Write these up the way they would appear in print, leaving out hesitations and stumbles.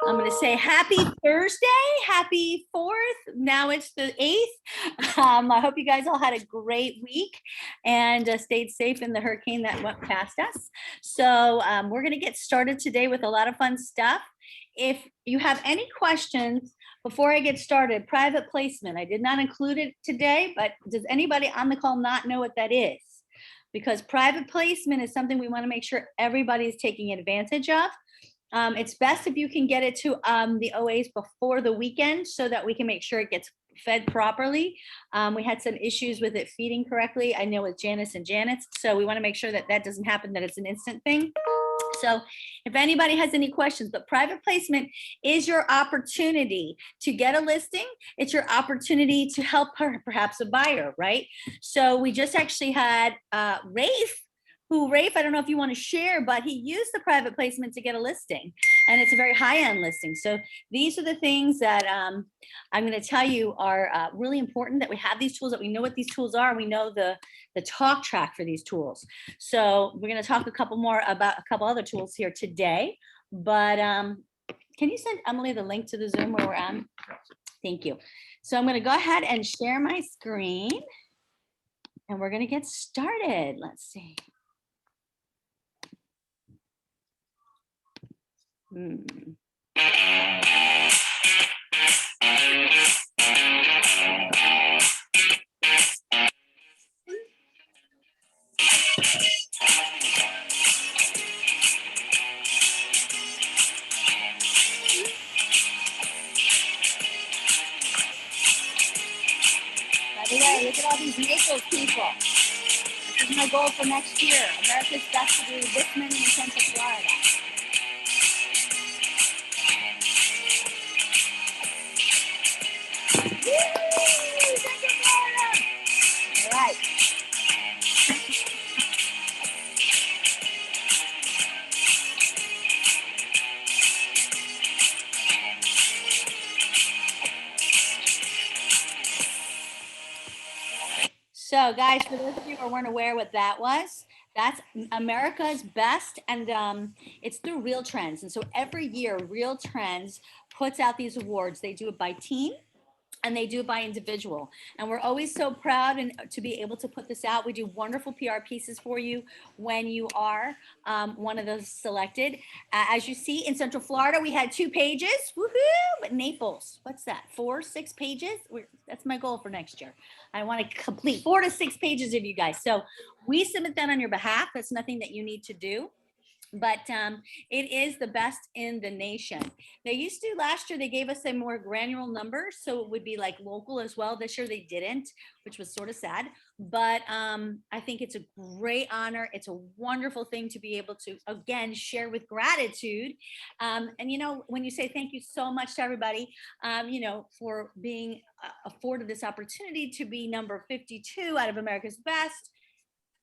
I'm going to say happy Thursday, happy 4th. Now it's the 8th. I hope you guys all had a great week and stayed safe in the hurricane that went past us. So we're going to get started today with a lot of fun stuff. If you have any questions before I get started, private placement, I did not include it today, but does anybody on the call not know what that is? Because private placement is something we want to make sure everybody is taking advantage of. It's best if you can get it to the OAs before the weekend so that we can make sure it gets fed properly. We had some issues with it feeding correctly. I know with Janice and Janet's, so we want to make sure that that doesn't happen, that it's an instant thing. So if anybody has any questions, but private placement is your opportunity to get a listing. It's your opportunity to help perhaps a buyer, right? So we just actually had Rafe, I don't know if you want to share, but he used the private placement to get a listing, and it's a very high-end listing. So these are the things that I'm going to tell you are really important, that we have these tools, that we know what these tools are, and we know the talk track for these tools. So we're going to talk a couple more about a couple other tools here today, but can you send Emily the link to the Zoom where we're on? Thank you. So I'm going to go ahead and share my screen, and we're going to get started. Let's see. By the way, look at all these Naples people. This is my goal for next year. America's Best to do this many in Central Florida. Woo! Central Florida! All right. So guys, for those of you who weren't aware what that was, that's America's Best, and it's through Real Trends. And so every year, Real Trends puts out these awards. They do it by team, and they do it by individual. And we're always so proud and to be able to put this out. We do wonderful PR pieces for you when you are one of those selected. As you see, in Central Florida, we had 2 pages. Woohoo! But Naples, what's that? 4, 6 pages? That's my goal for next year. I want to complete 4 to 6 pages of you guys. So we submit that on your behalf. That's nothing that you need to do. But it is the best in the nation. They used to, last year, they gave us a more granular number, so it would be like local as well. This year they didn't, which was sort of sad. But I think it's a great honor. It's a wonderful thing to be able to, again, share with gratitude. And, you know, when you say thank you so much to everybody, you know, for being afforded this opportunity to be number 52 out of America's Best,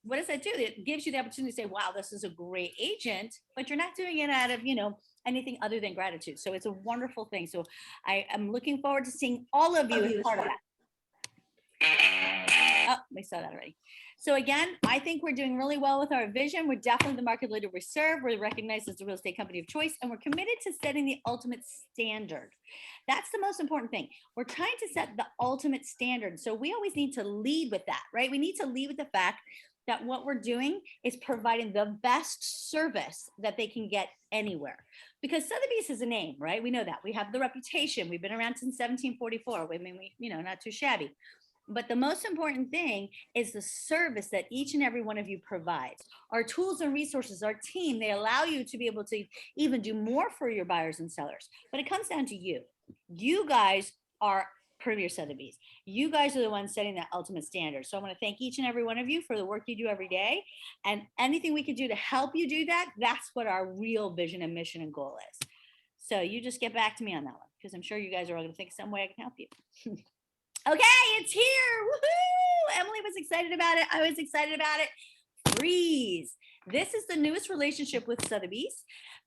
what does that do? It gives you the opportunity to say, wow, this is a great agent, but you're not doing it out of, you know, anything other than gratitude. So it's a wonderful thing. So I am looking forward to seeing all of you as part of that. Oh, we saw that already. So again, I think we're doing really well with our vision. We're definitely the market leader we serve. We're recognized as the real estate company of choice, and we're committed to setting the ultimate standard. That's the most important thing. We're trying to set the ultimate standard. So we always need to lead with that, right? We need to lead with the fact that what we're doing is providing the best service that they can get anywhere. Because Sotheby's is a name, right? We know that. We have the reputation. We've been around since 1744. I mean, we, you know, not too shabby. But the most important thing is the service that each and every one of you provides. Our tools and resources, our team, they allow you to be able to even do more for your buyers and sellers. But it comes down to you. You guys are Premier Sotheby's. You guys are the ones setting that ultimate standard. So I want to thank each and every one of you for the work you do every day. And anything we can do to help you do that, that's what our real vision and mission and goal is. So you just get back to me on that one, because I'm sure you guys are all going to think some way I can help you. Okay, it's here. Woohoo! Emily was excited about it. I was excited about it. Freeze. This is the newest relationship with Sotheby's.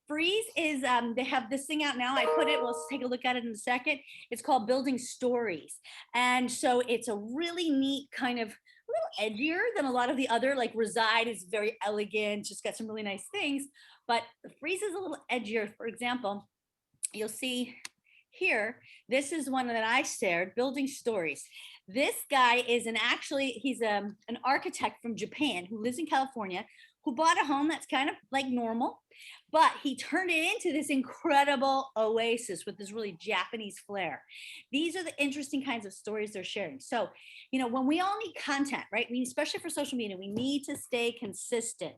Freeze is, they have this thing out now. I put it, we'll take a look at it in a second. It's called Building Stories. And so it's a really neat kind of little edgier than a lot of the other, like Reside is very elegant, just got some really nice things, but the Freeze is a little edgier. For example, you'll see here, this is one that I shared, Building Stories. This guy is he's an architect from Japan who lives in California, who bought a home that's kind of like normal, but he turned it into this incredible oasis with this really Japanese flair. These are the interesting kinds of stories they're sharing. So, when we all need content, right? Especially for social media, we need to stay consistent.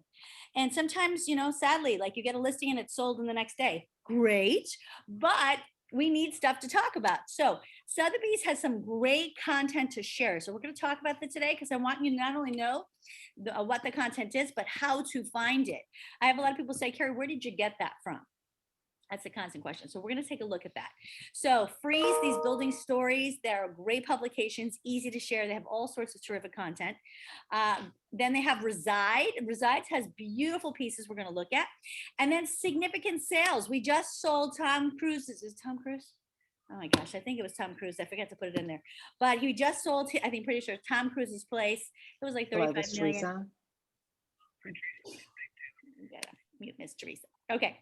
And sometimes, sadly, like you get a listing and it's sold in the next day. Great, but we need stuff to talk about. So Sotheby's has some great content to share. So we're going to talk about that today because I want you to not only know what the content is, but how to find it. I have a lot of people say, Carrie, where did you get that from? That's the constant question. So we're going to take a look at that. So Freeze, these Building Stories, they're great publications, easy to share. They have all sorts of terrific content. Then they have Reside. Reside has beautiful pieces we're going to look at. And then Significant Sales. We just sold Tom Cruise's. Is it Tom Cruise? Oh my gosh, I think it was Tom Cruise. I forgot to put it in there. But he just sold, I think, pretty sure Tom Cruise's place. It was like 35 million. Teresa. Mute Miss Teresa. Okay.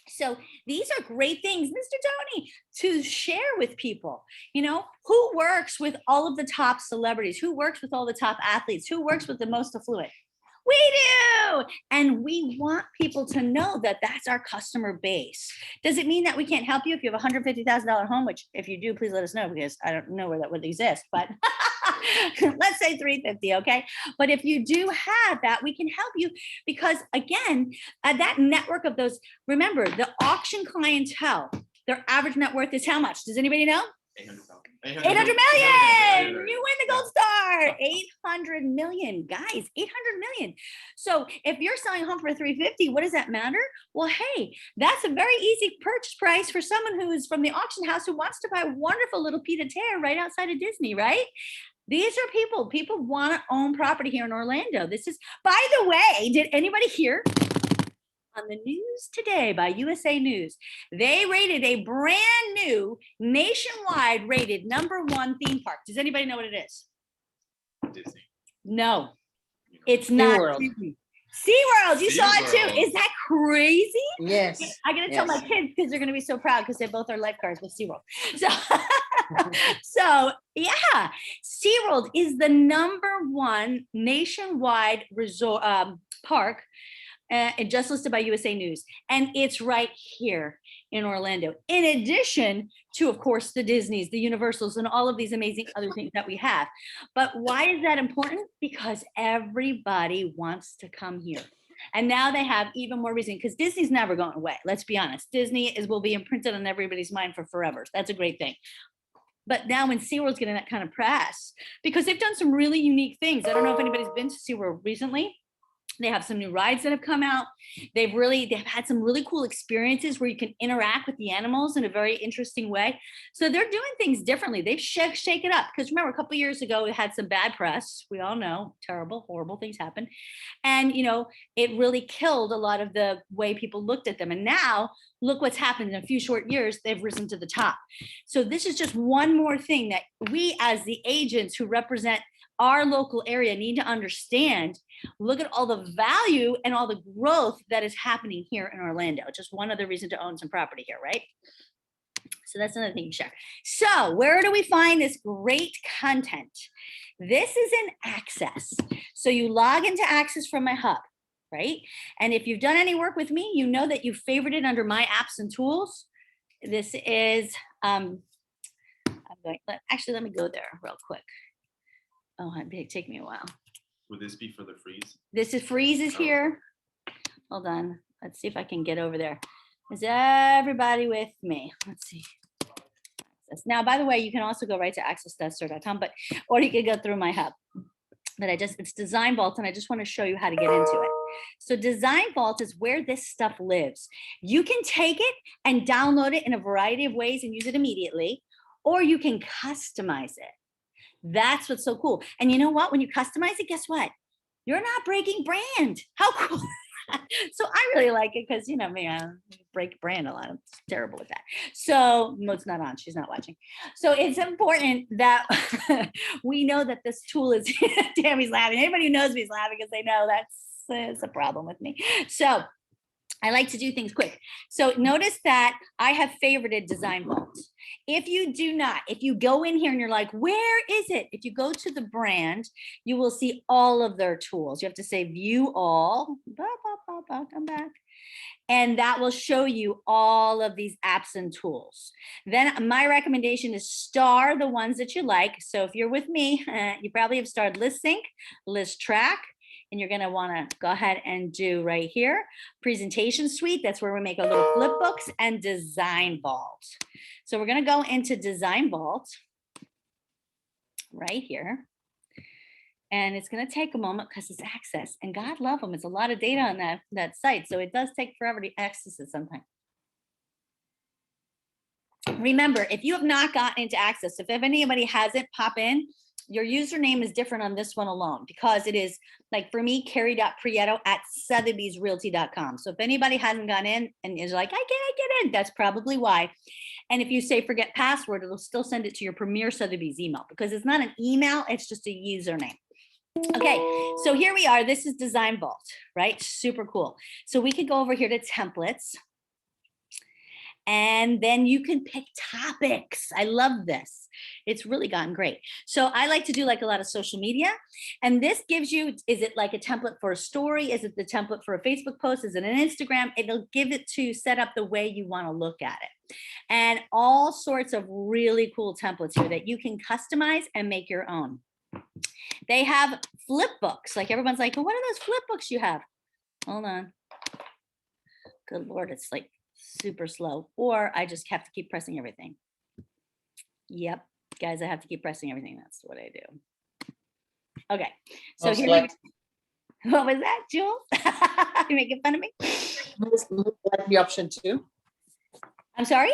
So these are great things, Mr. Tony, to share with people. Who works with all of the top celebrities? Who works with all the top athletes? Who works with the most affluent? We do. And we want people to know that that's our customer base. Does it mean that we can't help you if you have a $150,000 home, which if you do, please let us know because I don't know where that would exist, but let's say 350, okay? But if you do have that, we can help you because again, that network of those, remember the auction clientele, their average net worth is how much? Does anybody know? 800 million. You win the gold star. 800 million, guys. 800 million. So if you're selling a home for 350, what does that matter? Well, hey, that's a very easy purchase price for someone who is from the auction house who wants to buy a wonderful little pied a terre right outside of Disney, right? These are people want to own property here in Orlando. This is, by the way, did anybody hear? On the news today by USA News, they rated a brand new nationwide rated #1 theme park. Does anybody know what it is? Disney. No, it's not. SeaWorld, you saw it too. Is that crazy? Yes. I gotta tell my kids because they're gonna be so proud because they both are lifeguards with SeaWorld. So yeah, SeaWorld is the #1 nationwide resort park. And just listed by USA News. And it's right here in Orlando. In addition to, of course, the Disneys, the Universals, and all of these amazing other things that we have. But why is that important? Because everybody wants to come here. And now they have even more reason because Disney's never going away. Let's be honest. Disney will be imprinted on everybody's mind for forever. That's a great thing. But now when SeaWorld's getting that kind of press, because they've done some really unique things. I don't know if anybody's been to SeaWorld recently. They have some new rides that have come out. They've had some really cool experiences where you can interact with the animals in a very interesting way. So they're doing things differently. They've shake it up. Because remember, a couple of years ago, it had some bad press. We all know terrible, horrible things happen. And, it really killed a lot of the way people looked at them. And now look what's happened in a few short years. They've risen to the top. So this is just one more thing that we as the agents who represent our local area need to understand. Look at all the value and all the growth that is happening here in Orlando. Just one other reason to own some property here, right? So that's another thing to share. So where do we find this great content? This is in Access. So you log into Access from my hub, right? And if you've done any work with me, you know that you've favorited under my apps and tools. This is, let me go there real quick. Oh, it'd take me a while. Would this be for the Freeze? This is Freeze is here. Hold on. Let's see if I can get over there. Is everybody with me? Let's see. Now, by the way, you can also go right to access.sir.com, or you can go through my hub. But it's Design Vault, and I just want to show you how to get into it. So Design Vault is where this stuff lives. You can take it and download it in a variety of ways and use it immediately, or you can customize it. That's what's so cool. And you know what? When you customize it, guess what? You're not breaking brand. How cool. So I really like it because, you know, me, I break brand a lot. I'm terrible with that. So Mo's not on. She's not watching. So it's important that we know that this tool is, Tammy's laughing. Anybody who knows me is laughing because they know that's a problem with me. So I like to do things quick. So notice that I have favorited Design Vault. If you do not, if you go in here and you're like, where is it? If you go to the brand, you will see all of their tools. You have to say view all, come back. And that will show you all of these apps and tools. Then my recommendation is star the ones that you like. So if you're with me, you probably have starred List Sync, List Track, and you're gonna wanna go ahead and do right here, Presentation Suite, that's where we make our little flip books, and Design Vault. So we're gonna go into Design Vault right here. And it's gonna take a moment because it's Access, and God love them, it's a lot of data on that site, so it does take forever to access it sometimes. Remember, if you have not gotten into Access, if anybody hasn't, pop in. Your username is different on this one alone because it is, like for me, carrie.prieto@sotheby'srealty.com. So if anybody hasn't gone in and is like, I can't get in, that's probably why. And if you say forget password, it'll still send it to your Premier Sotheby's email because it's not an email, it's just a username. Okay, so here we are. This is Design Vault, right? Super cool. So we could go over here to templates. And then you can pick topics. I love this. It's really gotten great. So I like to do like a lot of social media. And this gives you, is it like a template for a story? Is it the template for a Facebook post? Is it an Instagram? It'll give it to set up the way you want to look at it. And all sorts of really cool templates here that you can customize and make your own. They have flip books. Like everyone's like, well, what are those flip books you have? Hold on. Good Lord, it's like super slow, or I just have to keep pressing everything. Yep, guys, I have to keep pressing everything. That's what I do. Okay, so here we go. What was that, Jules? You making fun of me? Most likely option 2. I'm sorry?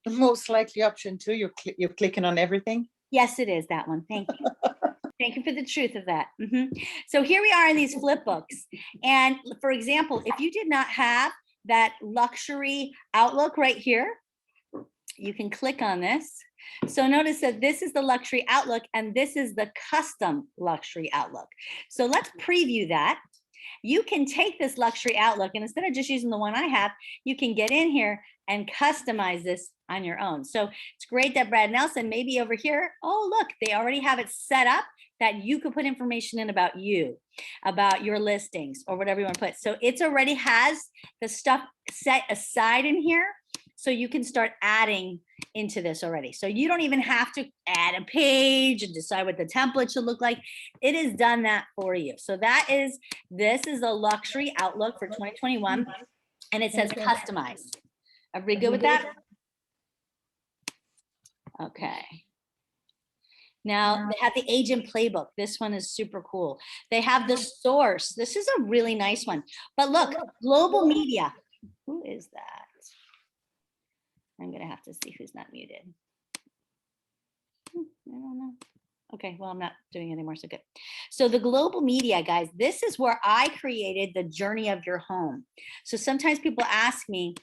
Most likely option 2. You're clicking on everything. Yes, it is that one. Thank you. Thank you for the truth of that. So here we are in these flip books. And for example, if you did not have that luxury outlook right here, you can click on this. So notice that this is the luxury outlook and this is the custom luxury outlook. So let's preview that. You can take this luxury outlook and instead of just using the one I have, you can get in here and customize this on your own. So it's great that Brad Nelson, maybe over here, oh, look, they already have it set up that you could put information in about you, about your listings or whatever you want to put. So it's already has the stuff set aside in here. So you can start adding into this already. So you don't even have to add a page and decide what the template should look like. It has done that for you. So this is a luxury outlook for 2021 and it says customize. Everybody good with that? Okay. Now they have the agent playbook. This one is super cool. They have the source. This is a really nice one. But look, global media. Who is that? I'm gonna have to see who's not muted. I don't know. Okay, well, I'm not doing it anymore, so good. So the global media, guys, this is where I created the journey of your home. So sometimes people ask me,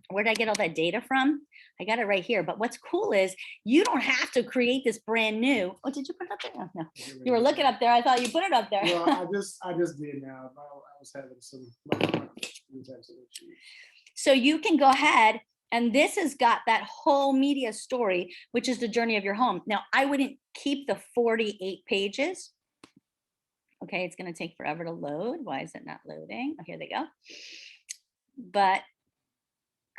where did I get all that data from? I got it right here. But what's cool is you don't have to create this brand new. Oh, did you put it up there? Oh, no, you were looking up there. I thought you put it up there. Well, I just did now. I was having some types of issues. So you can go ahead and this has got that whole media story, which is the journey of your home. Now, I wouldn't keep the 48 pages. Okay, it's going to take forever to load. Why is it not loading? Oh, here they go. But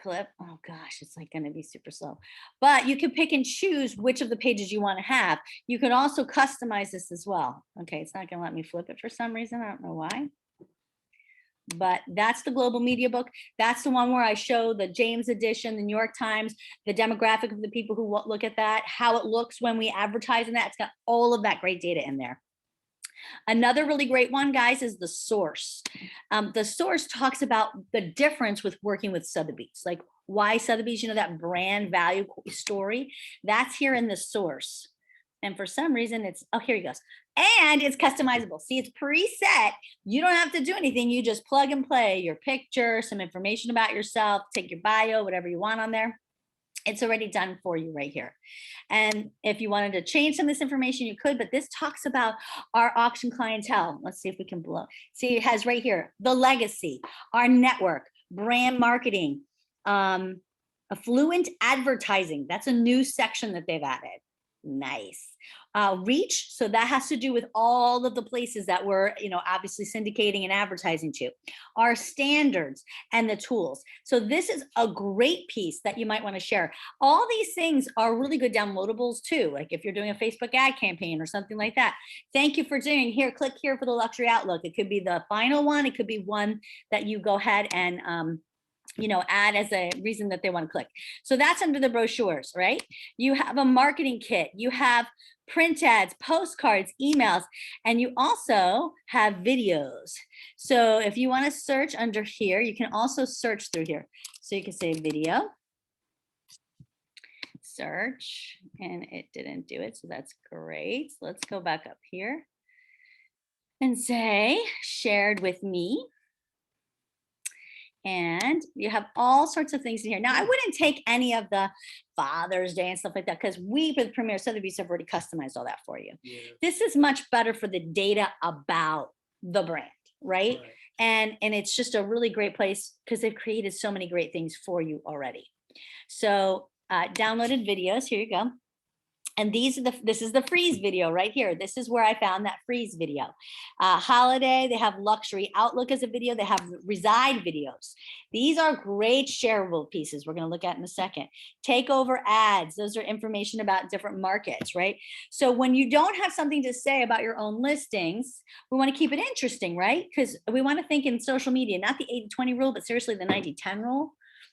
clip, oh gosh, it's like going to be super slow. But you can pick and choose which of the pages you want to have. You can also customize this as well. Okay, it's not going to let me flip it for some reason. I don't know why. But that's the global media book. That's the one where I show the James edition, the New York Times, the demographic of the people who look at that, how it looks when we advertise in that. It's got all of that great data in there. Another really great one, guys, is the source. The source talks about the difference with working with Sotheby's, like why Sotheby's, you know, that brand value story, that's here in the source. And for some reason it's, oh, here he goes. And it's customizable. See, it's preset. You don't have to do anything. You just plug and play your picture, some information about yourself, take your bio, whatever you want on there. It's already done for you right here. And if you wanted to change some of this information, you could, but this talks about our auction clientele. Let's see if we can blow. See, it has right here, the legacy, our network, brand marketing, affluent advertising. That's a new section that they've added. Nice. Reach. So that has to do with all of the places that we're, obviously syndicating and advertising to. Our standards and the tools. So this is a great piece that you might want to share. All these things are really good downloadables too. Like if you're doing a Facebook ad campaign or something like that. Thank you for doing here. Click here for the Luxury Outlook. It could be the final one. It could be one that you go ahead and, add as a reason that they want to click. So that's under the brochures, right? You have a marketing kit, you have print ads, postcards, emails, and you also have videos. So if you want to search under here, you can also search through here. So you can say video, search, and it didn't do it. So that's great. So let's go back up here and say shared with me. And you have all sorts of things in here. Now, I wouldn't take any of the Father's Day and stuff like that because we, with Premier Sotheby's, have already customized all that for you. Yeah. This is much better for the data about the brand, right? And it's just a really great place because they've created so many great things for you already. So downloaded videos, here you go. And this is the freeze video right here. This is where I found that freeze video. Holiday, they have Luxury Outlook as a video. They have Reside videos. These are great shareable pieces we're going to look at in a second. Takeover ads. Those are information about different markets, right? So when you don't have something to say about your own listings, we want to keep it interesting, right? Because we want to think in social media, not the 80-20 rule, but seriously the 90-10 rule.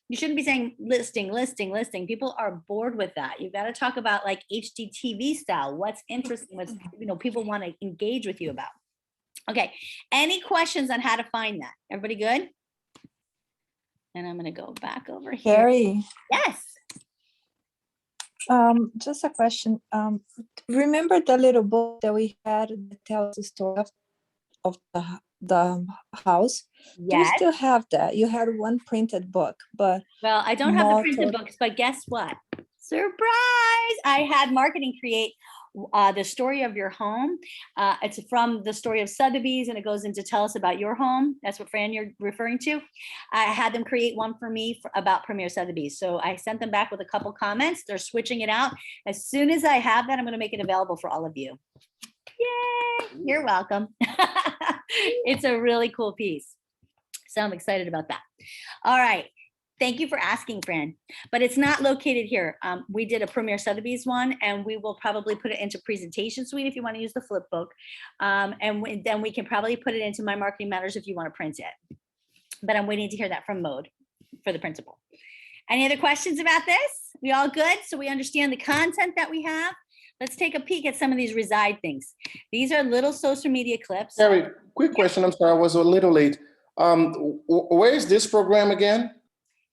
You shouldn't be saying listing, listing, listing. People are bored with that. You've got to talk about like HGTV style. What's interesting, what's, people want to engage with you about. Okay, any questions on how to find that? Everybody good? And I'm going to go back over here. Carrie, Yes. just a question. Remember the little book that we had that tells the story of the house? Do you Yes. still have that? You had one printed book, but Well, I don't have the printed Multiple- books, but guess what? Surprise! I had marketing create the story of your home. It's from the story of Sotheby's, and it goes into tell us about your home. That's what, Fran, you're referring to. I had them create one for me about Premier Sotheby's. So I sent them back with a couple comments. They're switching it out. As soon as I have that, I'm going to make it available for all of you. Yay! You're welcome. It's a really cool piece. So I'm excited about that. All right. Thank you for asking, Fran. But it's not located here. We did a Premier Sotheby's one, and we will probably put it into Presentation Suite if you want to use the flip book. Then we can probably put it into My Marketing Matters if you want to print it. But I'm waiting to hear that from Mode for the principal. Any other questions about this? We all good? So we understand the content that we have. Let's take a peek at some of these Reside things. These are little social media clips. Carrie, quick question. I'm sorry, I was a little late. Where is this program again?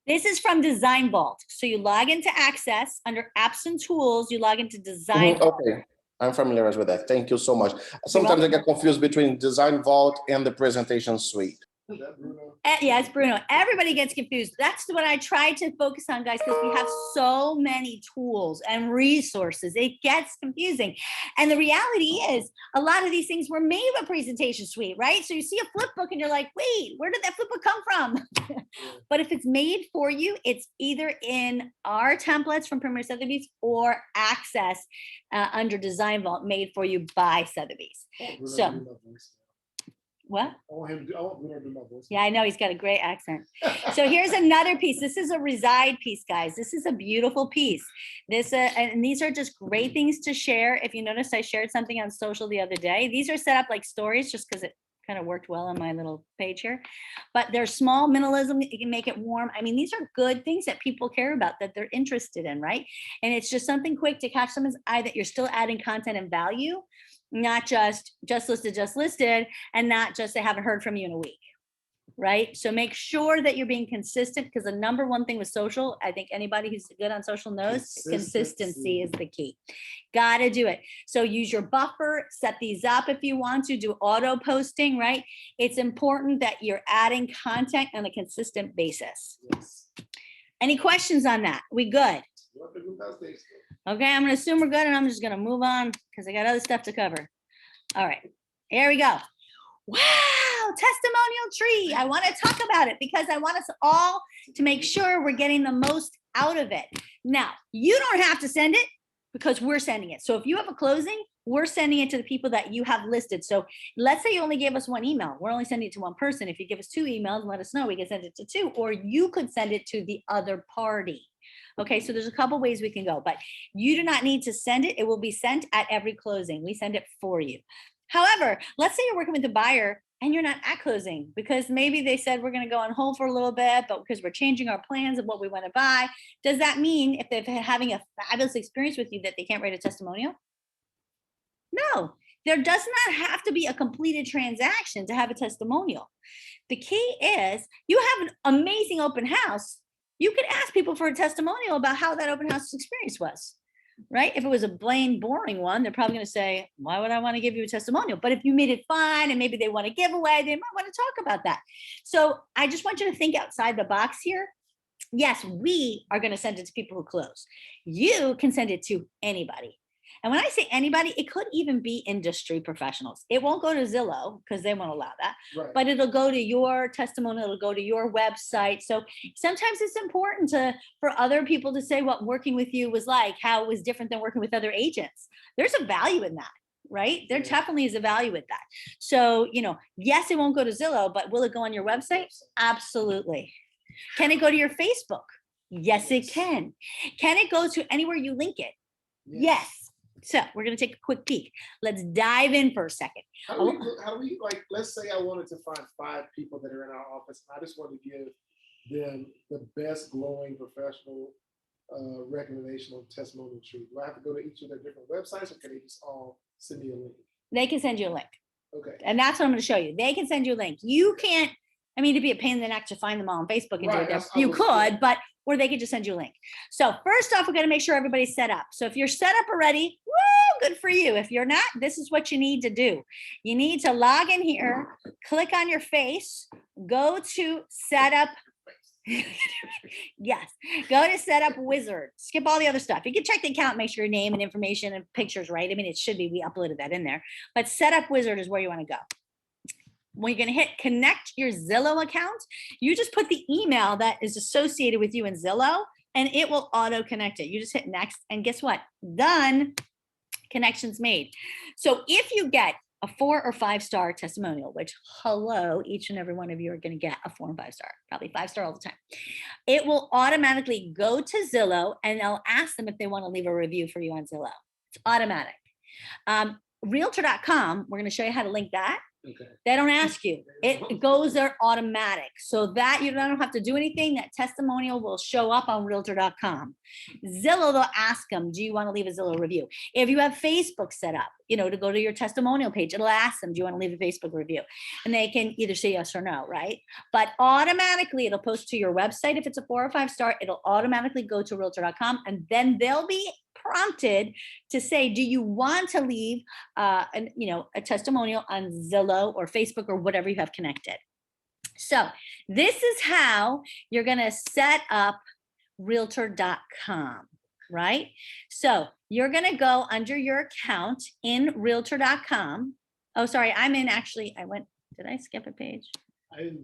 This is from Design Vault. So you log into Access under Apps and Tools, you log into Design Vault. Okay, I'm familiar with that. Thank you so much. Sometimes I get confused between Design Vault and the Presentation Suite. Is that Bruno? Yeah, it's Bruno. Everybody gets confused. That's what I try to focus on, guys, because we have so many tools and resources. It gets confusing. And the reality is a lot of these things were made with Presentation Suite, right? So you see a flip book and you're like, wait, where did that flip book come from? But if it's made for you, it's either in our templates from Premier Sotheby's or Access under Design Vault made for you by Sotheby's. Bruno So- do my voice. What? I want Bruno to do my voice. Yeah, I know he's got a great accent. So here's another piece. This is a Reside piece, guys. This is a beautiful piece. And these are just great things to share. If you notice, I shared something on social the other day. These are set up like stories just because it kind of worked well on my little page here. But they're small minimalism. You can make it warm. I mean, these are good things that people care about, that they're interested in, right? And it's just something quick to catch someone's eye that you're still adding content and value, not just listed, and not just they haven't heard from you in a week. right? So make sure that you're being consistent, because the number one thing with social, I think anybody who's good on social knows, consistency is the key. Got to do it. So use your buffer, set these up if you want to, do auto posting, right? It's important that you're adding content on a consistent basis. Yes. Any questions on that? We good? What the group house days? Okay, I'm gonna assume we're good, and I'm just gonna move on because I got other stuff to cover. All right, here we go. Wow, testimonial tree. I want to talk about it because I want us all to make sure we're getting the most out of it. Now, you don't have to send it because we're sending it. So if you have a closing, we're sending it to the people that you have listed. So let's say you only gave us one email. We're only sending it to one person. If you give us 2 emails, let us know. We can send it to 2, or you could send it to the other party. Okay, so there's a couple ways we can go, but you do not need to send it. It will be sent at every closing. We send it for you. However, let's say you're working with a buyer and you're not at closing because maybe they said we're going to go on hold for a little bit, but because we're changing our plans of what we want to buy, does that mean if they're having a fabulous experience with you that they can't write a testimonial? No, there does not have to be a completed transaction to have a testimonial. The key is you have an amazing open house. You could ask people for a testimonial about how that open house experience was, right? If it was a plain boring one, they're probably going to say, why would I want to give you a testimonial? But if you made it fun and maybe they want a giveaway, they might want to talk about that. So I just want you to think outside the box here. Yes, we are going to send it to people who close. You can send it to anybody. And when I say anybody, it could even be industry professionals. It won't go to Zillow because they won't allow that, Right. but it'll go to your testimonial, it'll go to your website. So sometimes it's important for other people to say what working with you was like, how it was different than working with other agents. There's a value in that, right? There Yeah. definitely is a value with that. So, yes, it won't go to Zillow, but will it go on your website? Absolutely. Can it go to your Facebook? Yes, it can. Can it go to anywhere you link it? Yes. So we're going to take a quick peek. Let's dive in for a second. How do we like, let's say I wanted to find 5 people that are in our office, and I just want to give them the best glowing professional recommendation on testimonial tree. Do I have to go to each of their different websites, or can they just all send me a link? They can send you a link. Okay. And that's what I'm going to show you. They can send you a link. You can't, it'd be a pain in the neck to find them all on Facebook and do Right, it there. that's- I You was- could, or they could just send you a link. So first off, we got to make sure everybody's set up. So if you're set up already, woo, good for you. If you're not, this is what you need to do. You need to log in here, click on your face, go to setup. Yes, go to setup wizard, skip all the other stuff. You can check the account, make sure your name and information and pictures right. It should be, we uploaded that in there, but setup wizard is where you want to go. When you're going to hit connect your Zillow account, you just put the email that is associated with you in Zillow and it will auto connect it. You just hit next and guess what? Done. Connections made. So if you get a 4 or 5-star testimonial, which hello, each and every one of you are going to get a 4 and 5-star, probably 5-star all the time. It will automatically go to Zillow and they'll ask them if they want to leave a review for you on Zillow. It's automatic. Realtor.com, we're going to show you how to link that. Okay. They don't ask you. It goes there automatic so that you don't have to do anything. That testimonial will show up on realtor.com. Zillow, they'll ask them, do you want to leave a Zillow review? If you have Facebook set up, to go to your testimonial page, it'll ask them, do you want to leave a Facebook review? And they can either say yes or no, right? But automatically it'll post to your website. If it's a 4 or 5-star, it'll automatically go to realtor.com and then they'll be prompted to say, do you want to leave a testimonial on Zillow or Facebook or whatever you have connected? So this is how you're going to set up realtor.com, right? So you're going to go under your account in realtor.com. Oh, sorry, did I skip a page?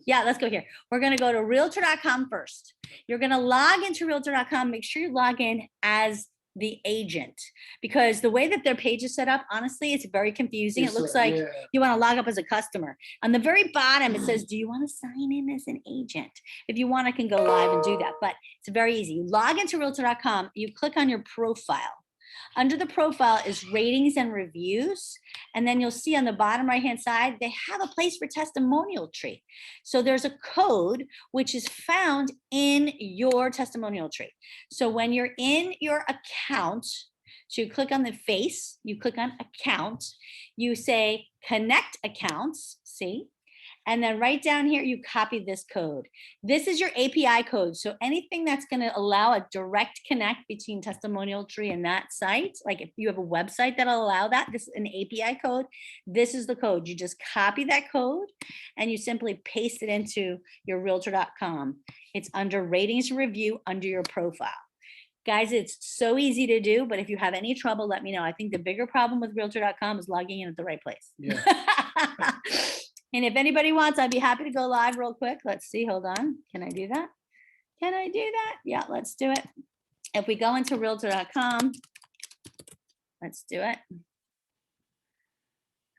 Yeah, let's go here. We're going to go to realtor.com first. You're going to log into realtor.com. Make sure you log in as the agent, because the way that their page is set up, honestly, it's very confusing. It looks like you want to log up as a customer. On the very bottom, it says, do you want to sign in as an agent? If you want, I can go live and do that, but it's very easy. You log into realtor.com, you click on your profile. Under the profile is ratings and reviews. And then you'll see on the bottom right-hand side, they have a place for testimonial tree. So there's a code which is found in your testimonial tree. So when you're in your account, so you click on the face, you click on account, you say connect accounts, see? And then right down here, you copy this code. This is your API code. So anything that's going to allow a direct connect between Testimonial Tree and that site, like if you have a website that'll allow that, this is an API code. This is the code. You just copy that code and you simply paste it into your realtor.com. It's under ratings and review under your profile. Guys, it's so easy to do, but if you have any trouble, let me know. I think the bigger problem with realtor.com is logging in at the right place. Yeah. And if anybody wants, I'd be happy to go live real quick. Let's see, hold on. Can I do that? Can I do that? Yeah, let's do it. If we go into realtor.com, let's do it.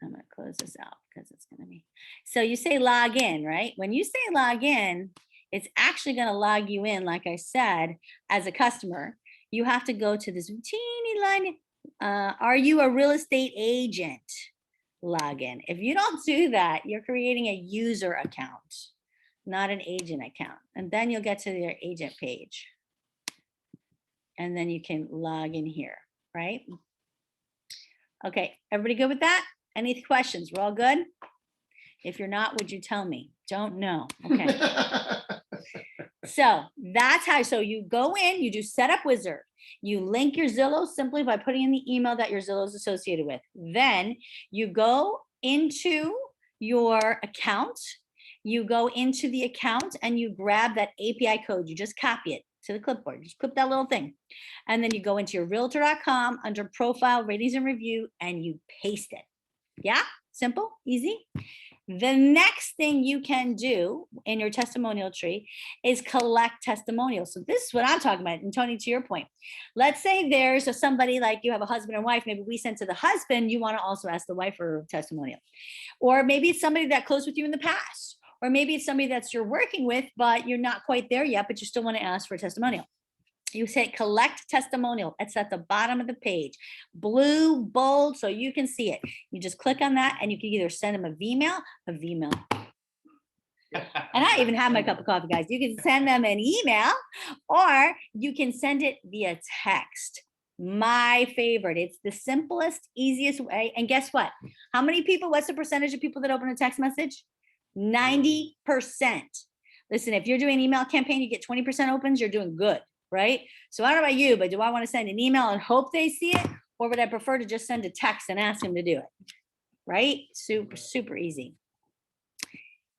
I'm gonna close this out because it's gonna be, so you say log in, right? When you say log in, it's actually gonna log you in, like I said, as a customer. You have to go to this teeny line. Are you a real estate agent? Login. If you don't do that, you're creating a user account, not an agent account. And then you'll get to your agent page. And then you can log in here, right? Okay, everybody good with that? Any questions? We're all good? If you're not, would you tell me? Don't know. Okay. So that's how, so you go in, you do setup wizard. You link your Zillow simply by putting in the email that your Zillow is associated with. Then you go into your account, you go into the account and you grab that API code. You just copy it to the clipboard. Just clip that little thing. And then you go into your realtor.com under profile, ratings and review, and you paste it. Yeah, simple, easy. The next thing you can do in your testimonial tree is collect testimonials. So this is what I'm talking about. And Tony, to your point, let's say there's somebody like you have a husband and wife, maybe we sent to the husband, you want to also ask the wife for a testimonial. Or maybe it's somebody that closed with you in the past. Or maybe it's somebody that's you're working with, but you're not quite there yet, but you still want to ask for a testimonial. You say collect testimonial. It's at the bottom of the page, blue, bold, so you can see it. You just click on that and you can either send them a Vmail. And I even have my cup of coffee, guys. You can send them an email or you can send it via text. My favorite. It's the simplest, easiest way. And guess what? How many people, what's the percentage of people that open a text message? 90%. Listen, if you're doing an email campaign, you get 20% opens, you're doing good. Right? So I don't know about you, but do I want to send an email and hope they see it? Or would I prefer to just send a text and ask them to do it? Right? Super, super easy.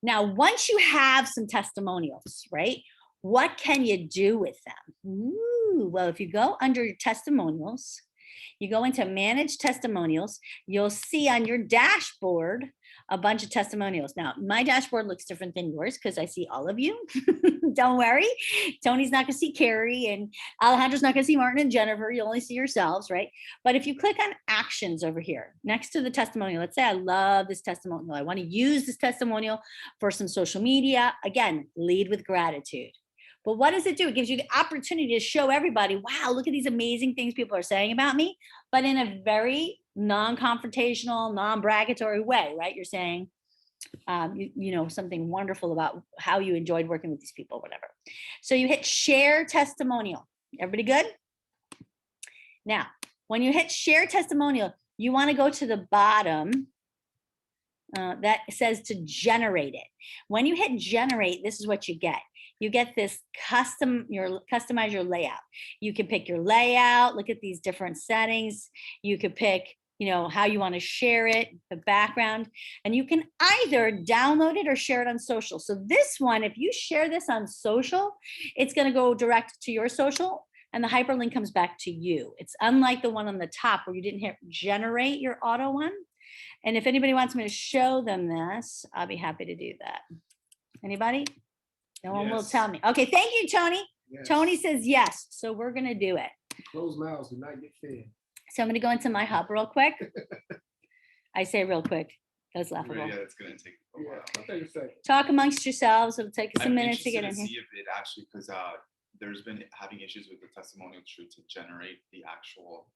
Now, once you have some testimonials, right? What can you do with them? Ooh, well, if you go under your testimonials, you go into manage testimonials, you'll see on your dashboard a bunch of testimonials. Now, my dashboard looks different than yours because I see all of you. Don't worry. Tony's not going to see Carrie and Alejandro's not going to see Martin and Jennifer. You only see yourselves, right? But if you click on actions over here next to the testimonial, let's say I love this testimonial. I want to use this testimonial for some social media. Again, lead with gratitude. But what does it do? It gives you the opportunity to show everybody, wow, look at these amazing things people are saying about me, but in a very non-confrontational, non-bragatory way, right? You're saying, you know, something wonderful about how you enjoyed working with these people, whatever. So you hit share testimonial. Everybody good? Now, when you hit share testimonial, you want to go to the bottom that says to generate it. When you hit generate, this is what you get. You get this customize your layout. You can pick your layout, look at these different settings. You could pick, you know, how you want to share it, the background, and you can either download it or share it on social. So this one, if you share this on social, it's going to go direct to your social and the hyperlink comes back to you. It's unlike the one on the top where you didn't hit generate your auto one. And if anybody wants me to show them this, I'll be happy to do that. Anybody? No one will Yes. tell me. Okay, thank you, Tony. Yes. Tony says yes, so we're gonna do it. Closed mouths do not get fed. So I'm gonna go into my hub real quick. I say real quick, that's laughable. Yeah, it's gonna take a Yeah, while. I'll take a second. Talk amongst yourselves, it'll take us a I'm minute to interested get in here. see if it actually, because there's been having issues with the testimonial tree to generate the actual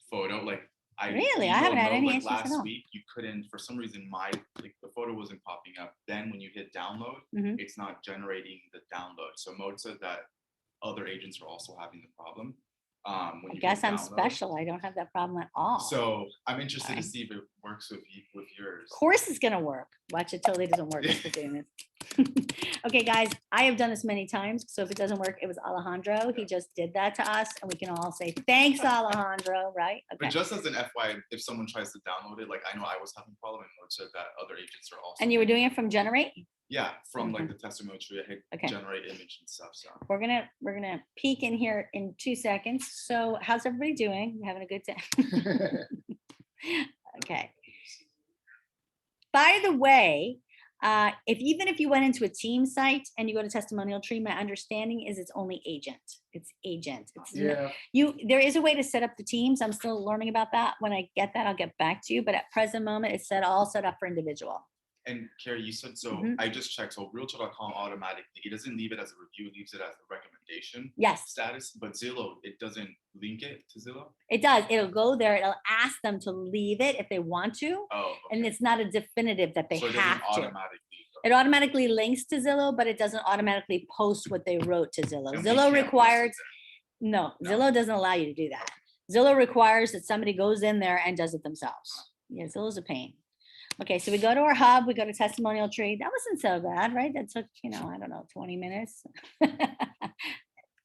photo. Like Really? I haven't had any issues at last all. week. You couldn't, for some reason, the photo wasn't popping up. Then when you hit download, Mhm. it's not generating the download. So Mode said that other agents are also having the problem. When I you hit guess I'm download. special, I don't have that problem at all. So I'm interested Sorry. to see if it works with yours. Of course it's gonna work. Watch, it totally doesn't work. Just for doing this. Okay, guys, I have done this many times, so if it doesn't work, it was Alejandro. He just did that to us, and we can all say, thanks, Alejandro, right? But Okay. just as an FYI, if someone tries to download it, like I know I was having a problem and Lord said that other agents are also. And you were doing it from Generate? Yeah, from like Okay. the testimonial tree, I hit Okay. generate image and stuff, so. We're gonna peek in here in 2 seconds. So how's everybody doing? You having a good time? Okay. By the way, even if you went into a team site and you go to testimonial tree, my understanding is it's only agent. It's agent. It's Yeah, there is a way to set up the teams. I'm still learning about that. When I get that, I'll get back to you. But at present moment, it's all set up for individual. And Carrie, you said, so Mhm. I just checked, so Realtor.com automatically, it doesn't leave it as a review, it leaves it as a recommendation Yes, status, but Zillow, it doesn't link it to Zillow? it does. It'll go there. It'll ask them to leave it if they want to. Oh, And okay. it's not a definitive that they So it doesn't have to. automatically. It automatically links to Zillow, but it doesn't automatically post what they wrote to Zillow. And we Zillow can't post it requires, there. no, No. Zillow doesn't allow you to do that. Zillow requires that somebody goes in there and does it themselves. Yeah, Zillow's a pain. Okay, so we go to our hub, we go to testimonial tree. That wasn't so bad, right? That took, I don't know, 20 minutes.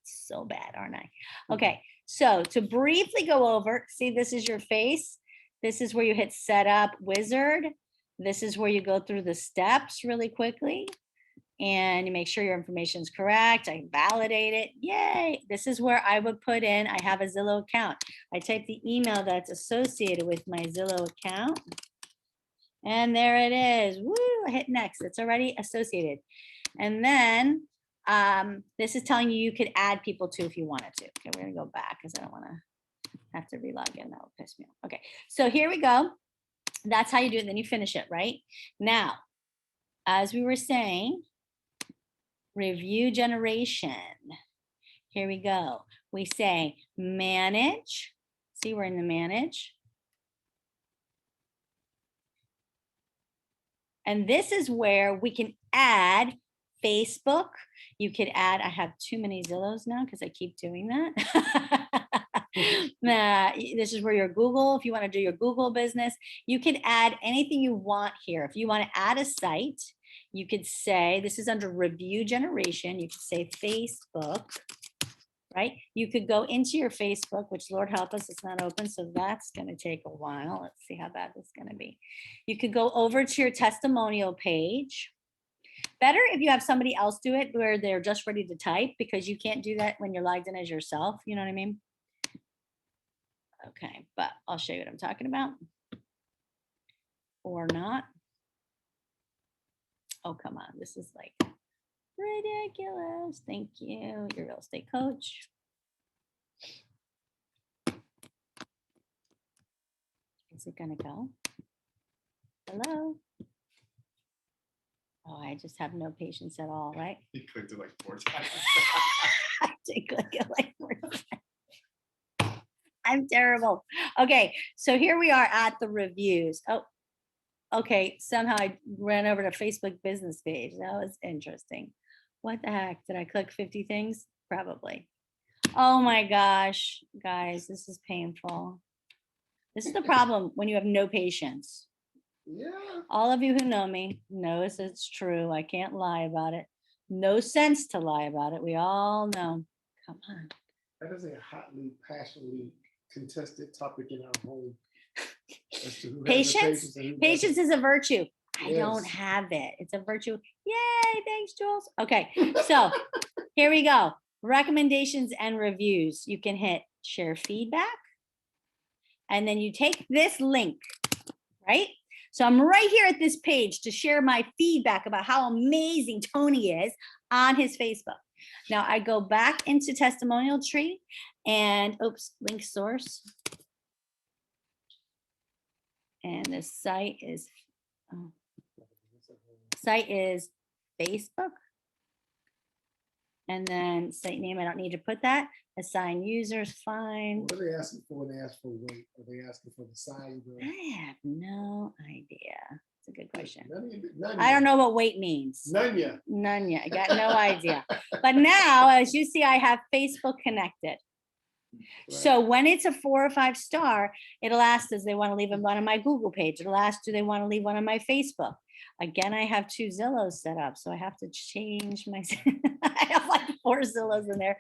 So bad, aren't I? Okay, so to briefly go over, see, this is your face. This is where you hit setup wizard. This is where you go through the steps really quickly. And you make sure your information is correct. I validate it. Yay. This is where I would put in, I have a Zillow account. I type the email that's associated with my Zillow account. And there it is. Woo, I hit next. It's already associated. And then this is telling you you could add people too if you wanted to. Okay, we're gonna go back because I don't want to have to relog in. That will piss me off. Okay, so here we go. That's how you do it. Then you finish it, right? Now, as we were saying, review generation. Here we go. We say manage. See, we're in the manage. And this is where we can add Facebook. You could add, I have too many Zillows now because I keep doing that. This is where your Google, if you want to do your Google business, you can add anything you want here. If you want to add a site, you could say, this is under review generation. You could say Facebook, right? You could go into your Facebook, which Lord help us, it's not open. So that's going to take a while. Let's see how bad this is going to be. You could go over to your testimonial page. Better if you have somebody else do it where they're just ready to type, because you can't do that when you're logged in as yourself. You know what I mean? Okay, but I'll show you what I'm talking about. Or not. Oh, come on. This is like ridiculous. Thank you. Your real estate coach. Is it gonna go? Hello? Oh, I just have no patience at all, right? You clicked it like 4 times. I did click it like 4 times. I'm terrible. Okay, so here we are at the reviews. Oh, okay. Somehow I ran over to Facebook business page. That was interesting. What the heck? Did I click 50 things? Probably. Oh my gosh, guys, this is painful. This is the problem when you have no patience. yeah. All of you who know me knows it's true. I can't lie about it. No sense to lie about it. We all know. Come on. That is a hotly, passionately contested topic in our home. as to who has the Patience? and who Patience is a virtue. I don't Yes. have it. It's a virtue. Yay, thanks, Jules. Okay, so here we go. Recommendations and reviews. You can hit share feedback. And then you take this link, right? So I'm right here at this page to share my feedback about how amazing Tony is on his Facebook. Now I go back into testimonial tree and oops, link source. And the site is Facebook. And then site name, I don't need to put that. Assign users, fine. What are they asking for when they ask for weight? Are they asking for the size? Or I have no idea. It's a good question. None I don't know what weight means. None yet. None yet. I got no idea. But now, as you see, I have Facebook connected. So when it's a 4 or 5 star, it'll ask, does they want to leave one on my Google page? It'll ask, do they want to leave one on my Facebook? Again, I have 2 Zillows set up, so I have to change my, I have like 4 Zillows in there.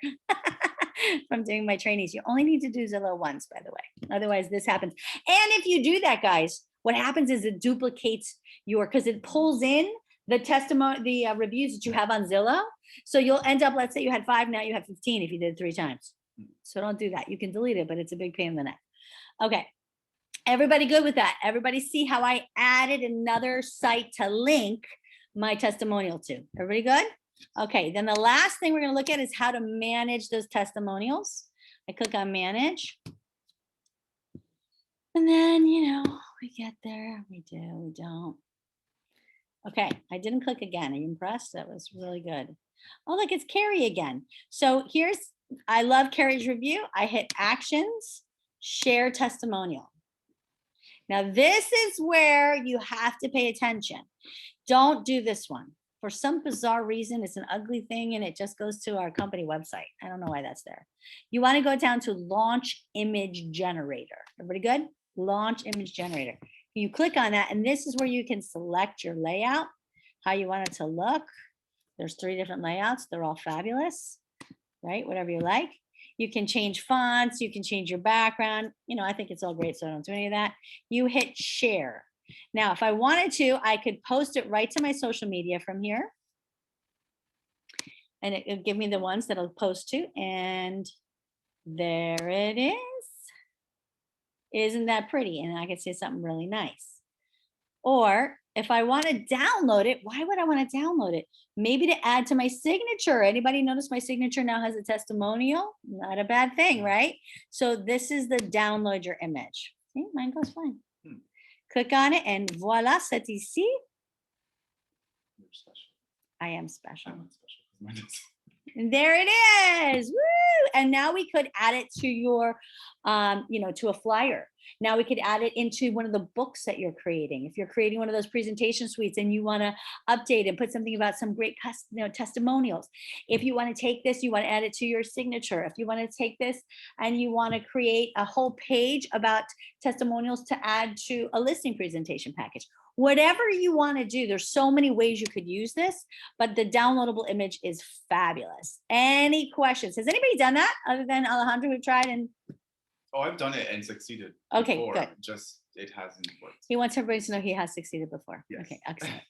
From doing my trainings. You only need to do Zillow once, by the way. Otherwise, this happens. And if you do that, guys, what happens is it duplicates your, because it pulls in the testimony, the reviews that you have on Zillow. So you'll end up, let's say you had 5, now you have 15 if you did it 3 times. So don't do that. You can delete it, but it's a big pain in the neck. Okay. Everybody good with that? Everybody see how I added another site to link my testimonial to? Everybody good? Okay, then the last thing we're going to look at is how to manage those testimonials. I click on manage. And then, we get there. We do, we don't. Okay, I didn't click again. Are you impressed? That was really good. Oh, look, it's Carrie again. So I love Carrie's review. I hit actions, share testimonial. Now, this is where you have to pay attention. Don't do this one. For some bizarre reason, it's an ugly thing and it just goes to our company website. I don't know why that's there. You want to go down to launch image generator. Everybody good? Launch image generator. You click on that and this is where you can select your layout, how you want it to look. There's 3 different layouts. They're all fabulous, right? Whatever you like. You can change fonts. You can change your background. I think it's all great, so I don't do any of that. You hit share. Now, if I wanted to, I could post it right to my social media from here. And it'll give me the ones that I'll post to. And there it is. Isn't that pretty? And I could say something really nice. Or if I want to download it, why would I want to download it? Maybe to add to my signature. Anybody notice my signature now has a testimonial? Not a bad thing, right? So this is the download your image. See, mine goes fine. Click on it and voila, c'est ici. You're special. I am special. I'm not special. Mine is- And there it is. Woo! And now we could add it to your, to a flyer. Now we could add it into one of the books that you're creating. If you're creating one of those presentation suites and you want to update and put something about some great testimonials. If you want to take this, you want to add it to your signature. If you want to take this and you want to create a whole page about testimonials to add to a listing presentation package. Whatever you want to do, there's so many ways you could use this, but the downloadable image is fabulous. Any questions? Has anybody done that other than Alejandro who tried and Oh, I've done it and succeeded. Okay, before, good. Just it hasn't worked. he wants everybody to know he has succeeded before? Yes. Okay, excellent.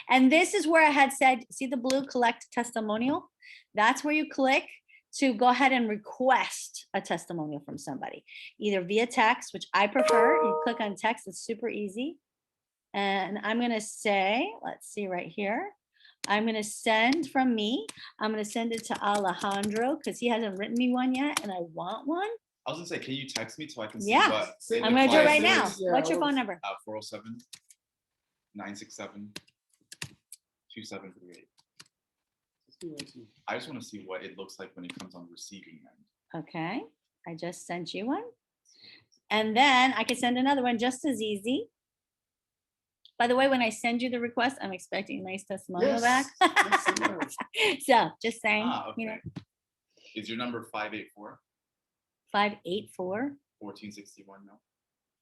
And this is where I had said, see the blue collect testimonial? That's where you click to go ahead and request a testimonial from somebody, either via text, which I prefer. You click on text, it's super easy. And I'm going to say, let's see right here. I'm going to send from me. I'm going to send it to Alejandro because he hasn't written me one yet and I want one. I was gonna say, can you text me so I can see Yeah. what? Send I'm going to do it right now. Flyers, yeah, What's your I was- phone number? 407 967 2738. Let's do it too. I just want to see what it looks like when it comes on the receiving end. Okay, I just sent you one. And then I could send another one just as easy. By the way, when I send you the request, I'm expecting a nice testimonial back. Yes, yes. So just saying, Ah, okay. Is your number 584 584. 1461? No,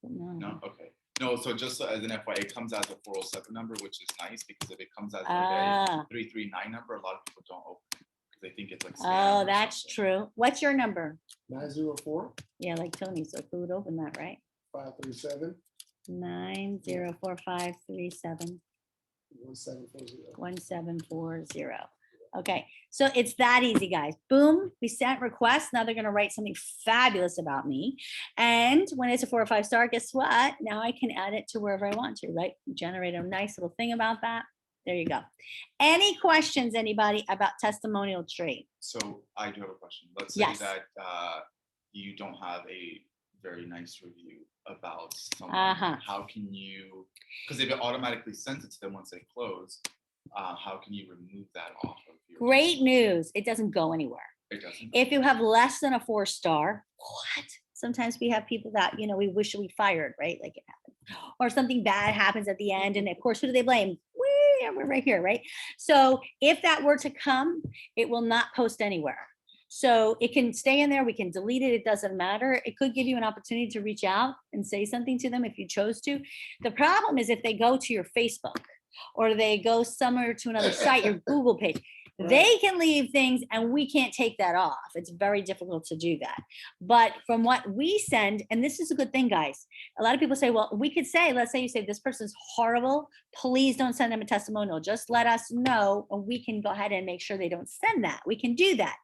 No. no, okay. No, so just as an FYI, it comes as a 407 number, which is nice because if it comes as like Ah. a 339 number, a lot of people don't open it because they think it's like. spam Oh, or that's something. true. What's your number? 904 Yeah, like Tony, so who would open that, right? 537 904537 1740. 1740. Okay, so it's that easy, guys. Boom, we sent requests. Now they're gonna write something fabulous about me. And when it's a 4 or 5 star, guess what? Now I can add it to wherever I want to, right? Generate a nice little thing about that. There you go. Any questions, anybody, about testimonial tree? So I do have a question. Let's say Yes. that you don't have a very nice review about someone. Uh-huh. How can you, because if it automatically sends it to them once they close, how can you remove that off of your? Great news. It doesn't go anywhere. It doesn't. If you have less than a 4 star, what? Sometimes we have people that, we wish we fired, right? Like it happened. Or something bad happens at the end. And of course, who do they blame? We're right here, right? So if that were to come, it will not post anywhere. So it can stay in there. We can delete it. It doesn't matter. It could give you an opportunity to reach out and say something to them if you chose to. The problem is if they go to your Facebook or they go somewhere to another site, your Google page, they can leave things and we can't take that off. It's very difficult to do that. But from what we send, and this is a good thing, guys, a lot of people say, well, we could say, let's say you say this person's horrible, please don't send them a testimonial. Just let us know and we can go ahead and make sure they don't send that. We can do that.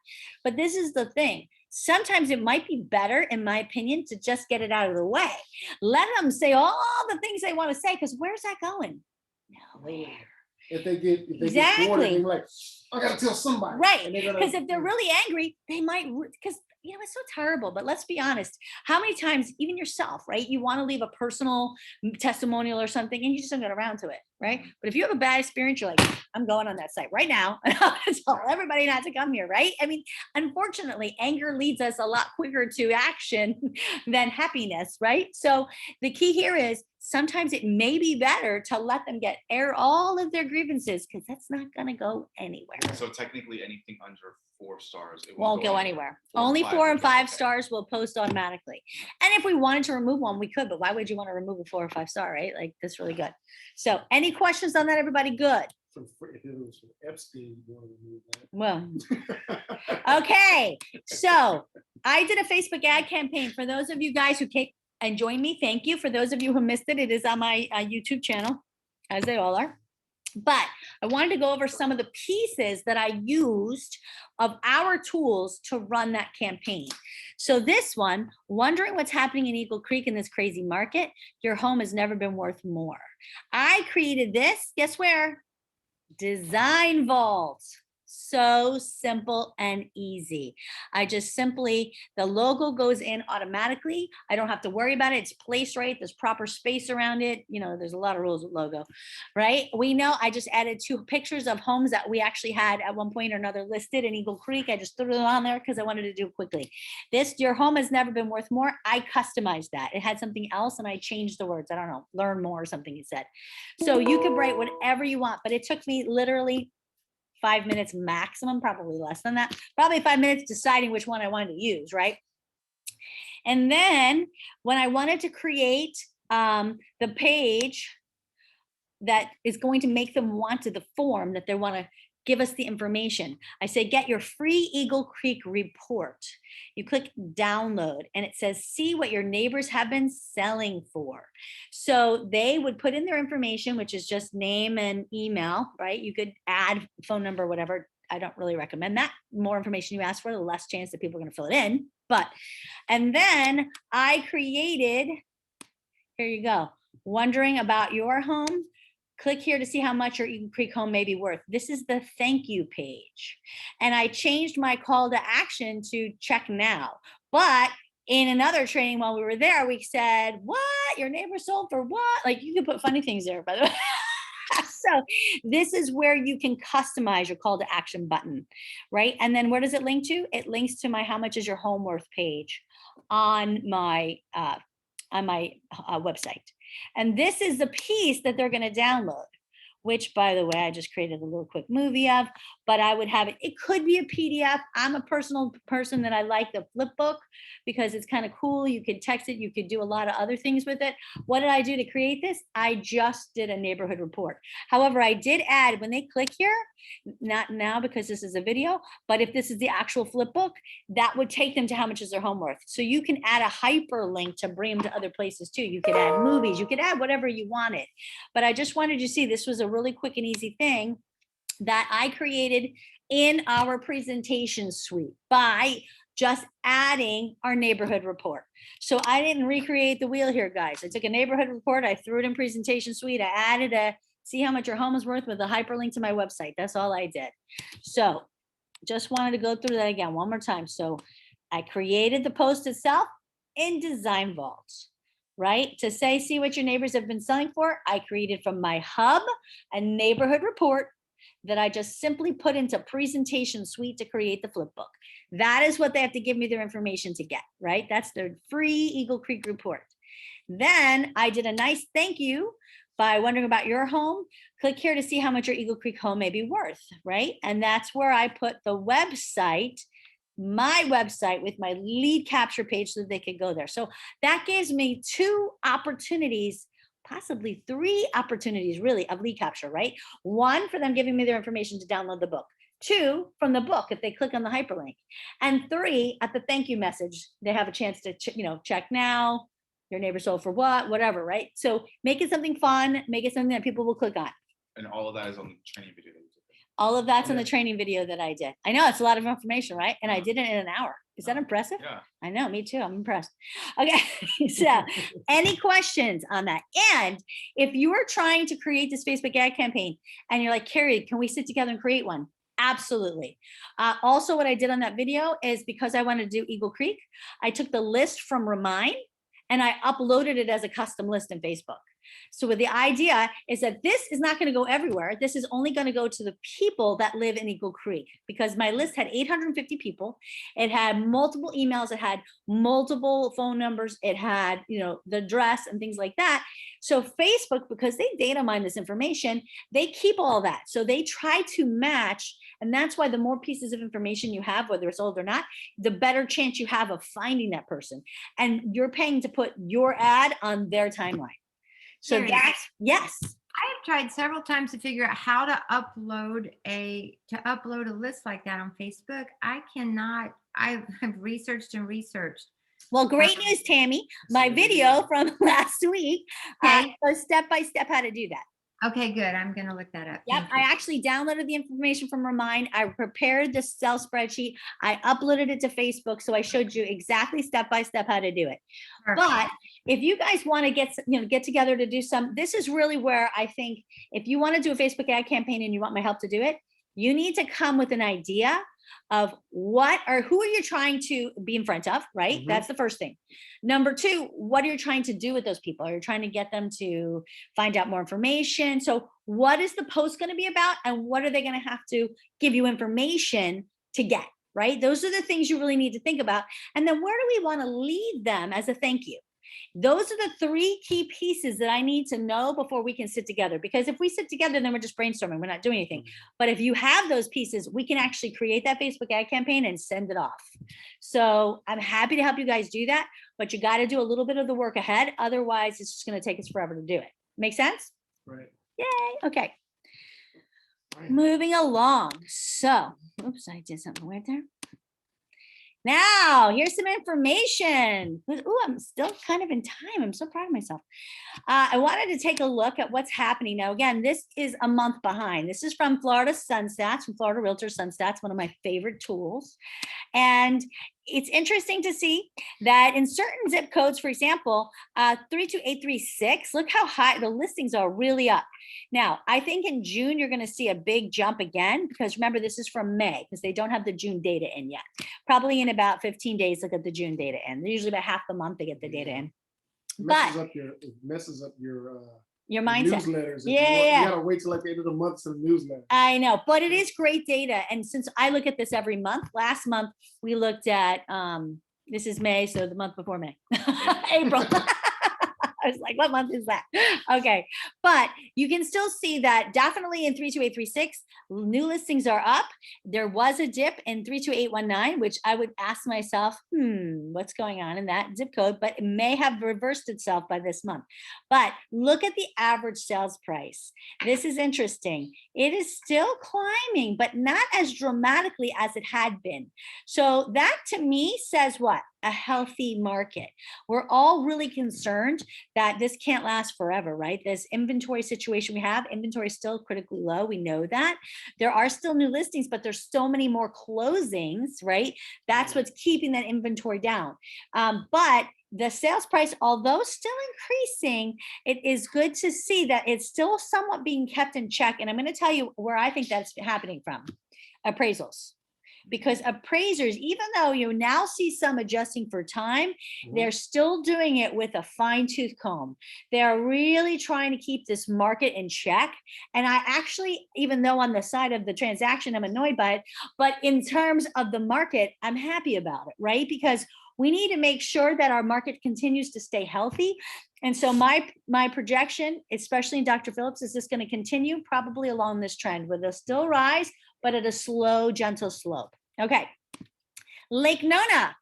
But this is the thing. Sometimes it might be better, in my opinion, to just get it out of the way. Let them say all the things they want to say, because where's that going? Nowhere. If they get bored, Exactly. they're like, I gotta tell somebody. Right, And they're gonna- because if they're really angry, they might, because it's so terrible. But let's be honest. How many times, even yourself, right? You want to leave a personal testimonial or something, and you just don't get around to it, right? But if you have a bad experience, you're like, I'm going on that site right now, and I'll tell everybody not to come here, right? I mean, unfortunately, anger leads us a lot quicker to action than happiness, right? So the key here is sometimes it may be better to let them air all of their grievances, because that's not going to go anywhere. So technically, anything under 4 stars, it Won't go anywhere. 4 and Only 5 4 and will go, 5 okay. stars will post automatically. And if we wanted to remove one, we could, but why would you want to remove a 4 or 5 star, right? Like, that's really good. So any questions on that, everybody? Good. If it was from Epstein, you want to remove that. Well, okay. So I did a Facebook ad campaign for those of you guys who came and joined me. Thank you. For those of you who missed it, it is on my YouTube channel, as they all are. But I wanted to go over some of the pieces that I used of our tools to run that campaign. So this one, wondering what's happening in Eagle Creek in this crazy market, your home has never been worth more. I created this, guess where? Design Vault. So simple and easy. I just simply, the logo goes in automatically. I don't have to worry about it. It's placed right. There's proper space around it. There's a lot of rules with logo, right? We know I just added 2 pictures of homes that we actually had at one point or another listed in Eagle Creek. I just threw them on there because I wanted to do it quickly. This, your home has never been worth more. I customized that. It had something else and I changed the words. I don't know, learn more or something it said. So you could write whatever you want, but it took me literally 5 minutes maximum, probably less than that, probably 5 minutes deciding which one I wanted to use, right? And then when I wanted to create the page that is going to make them want to, the form that they want to give us the information, I say, get your free Eagle Creek report. You click download and it says, see what your neighbors have been selling for. So they would put in their information, which is just name and email, right? You could add phone number, whatever. I don't really recommend that. The more information you ask for, the less chance that people are going to fill it in. And then I created, here you go, wondering about your home. Click here to see how much your Eagle Creek home may be worth. This is the thank you page. And I changed my call to action to check now. But in another training while we were there, we said, what? Your neighbor sold for what? Like, you can put funny things there, by the way. So this is where you can customize your call to action button, right? And then where does it link to? It links to my how much is your home worth page on my website. And this is the piece that they're going to download, which, by the way, I just created a little quick movie of, but I would have it. It could be a PDF. I'm a personal person that I like the flip book because it's kind of cool. You could text it. You could do a lot of other things with it. What did I do to create this? I just did a neighborhood report. However, I did add, when they click here, not now because this is a video, but if this is the actual flip book, that would take them to how much is their home worth. So you can add a hyperlink to bring them to other places too. You could add movies, you could add whatever you wanted. But I just wanted you to see this was a really quick and easy thing that I created in our presentation suite by just adding our neighborhood report. So I didn't recreate the wheel here, guys. I took a neighborhood report, I threw it in presentation suite, I added a see how much your home is worth with a hyperlink to my website. That's all I did. So just wanted to go through that again one more time. So I created the post itself in Design Vault, right? To say, see what your neighbors have been selling for. I created from my hub a neighborhood report that I just simply put into presentation suite to create the flip book. That is what they have to give me their information to get, right? That's their free Eagle Creek report. Then I did a nice thank you by wondering about your home. Click here to see how much your Eagle Creek home may be worth, right? And that's where I put the website my website with my lead capture page so that they could go there. So that gives me 2 opportunities, possibly 3 opportunities really of lead capture, right? 1 for them giving me their information to download the book. 2 from the book if they click on the hyperlink, and 3 at the thank you message. They have a chance to check now, your neighbor sold for what, whatever, right? So make it something fun, make it something that people will click on. And all of that is on the training video that you took. All of that's on the Yeah. training video that I did. I know it's a lot of information, right? And I did it in an hour. Is that impressive? Yeah. I know, me too. I'm impressed. Okay, so any questions on that? And if you are trying to create this Facebook ad campaign and you're like, Carrie, can we sit together and create one? Absolutely. Also, what I did on that video is because I wanted to do Eagle Creek, I took the list from Remind and I uploaded it as a custom list in Facebook. So the idea is that this is not going to go everywhere. This is only going to go to the people that live in Eagle Creek, because my list had 850 people. It had multiple emails. It had multiple phone numbers. It had, the address and things like that. So Facebook, because they data mine this information, they keep all that. So they try to match. And that's why the more pieces of information you have, whether it's old or not, the better chance you have of finding that person. And you're paying to put your ad on their timeline. So Carrie, that's, yes. I have tried several times to figure out how to upload a list like that on Facebook. I cannot. I've researched and researched. Well, great news, Tammy. My video from last week Okay. goes step by step how to do that. Okay, good. I'm gonna look that up. Yep, Thank I you. actually downloaded the information from Remind. I prepared the Excel spreadsheet. I uploaded it to Facebook, so I showed you exactly step by step how to do it. Perfect. But if you guys want to get together to do this is really where I think if you want to do a Facebook ad campaign and you want my help to do it, you need to come with an idea of what or who are you trying to be in front of, right? Mhm. That's the first thing. Number 2, what are you trying to do with those people? Are you trying to get them to find out more information? So what is the post going to be about, and what are they going to have to give you information to get, right? Those are the things you really need to think about. And then where do we want to lead them as a thank you? Those are the 3 key pieces that I need to know before we can sit together. Because if we sit together, then we're just brainstorming. We're not doing anything. But if you have those pieces, we can actually create that Facebook ad campaign and send it off. So I'm happy to help you guys do that, but you got to do a little bit of the work ahead. Otherwise, it's just going to take us forever to do it. Make sense? Right. Yay. Okay. Right. Moving along. So, oops, I did something weird there. Now, here's some information. Ooh, I'm still kind of in time. I'm so proud of myself. I wanted to take a look at what's happening. Now, again, this is a month behind. This is from Florida Sunstats, from Florida Realtor Sunstats, one of my favorite tools. And it's interesting to see that in certain zip codes, for example, 32836, look how high the listings are really up. Now, I think in June, you're going to see a big jump again, because remember, this is from May, because they don't have the June data in yet. Probably in about 15 days, they'll get the June data in. Usually about half the month they get the data in. It messes up Your mindset. newsletters. If Yeah, you yeah. gotta wait till like the end of the month for the newsletter. I know, but it is great data. And since I look at this every month, last month we looked at, this is May, so the month before May, April. I was like, what month is that? Okay. But you can still see that definitely in 32836, new listings are up. There was a dip in 32819, which I would ask myself, what's going on in that zip code? But it may have reversed itself by this month. But look at the average sales price. This is interesting. It is still climbing, but not as dramatically as it had been. So that to me says what? A healthy market. We're all really concerned that this can't last forever, right? This inventory situation we have, inventory is still critically low. We know that. There are still new listings, but there's so many more closings, right? That's what's keeping that inventory down. But the sales price, although still increasing, it is good to see that it's still somewhat being kept in check. And I'm going to tell you where I think that's happening from. Appraisals. Because appraisers, even though you now see some adjusting for time, they're still doing it with a fine tooth comb. They're really trying to keep this market in check. And I actually, even though on the side of the transaction, I'm annoyed by it, but in terms of the market, I'm happy about it, right? Because we need to make sure that our market continues to stay healthy. And so my projection, especially in Dr. Phillips, is this going to continue probably along this trend where they'll still rise, but at a slow, gentle slope. Okay. Lake Nona.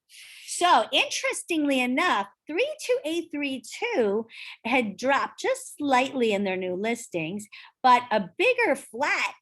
So interestingly enough, 32832 had dropped just slightly in their new listings, but a bigger flat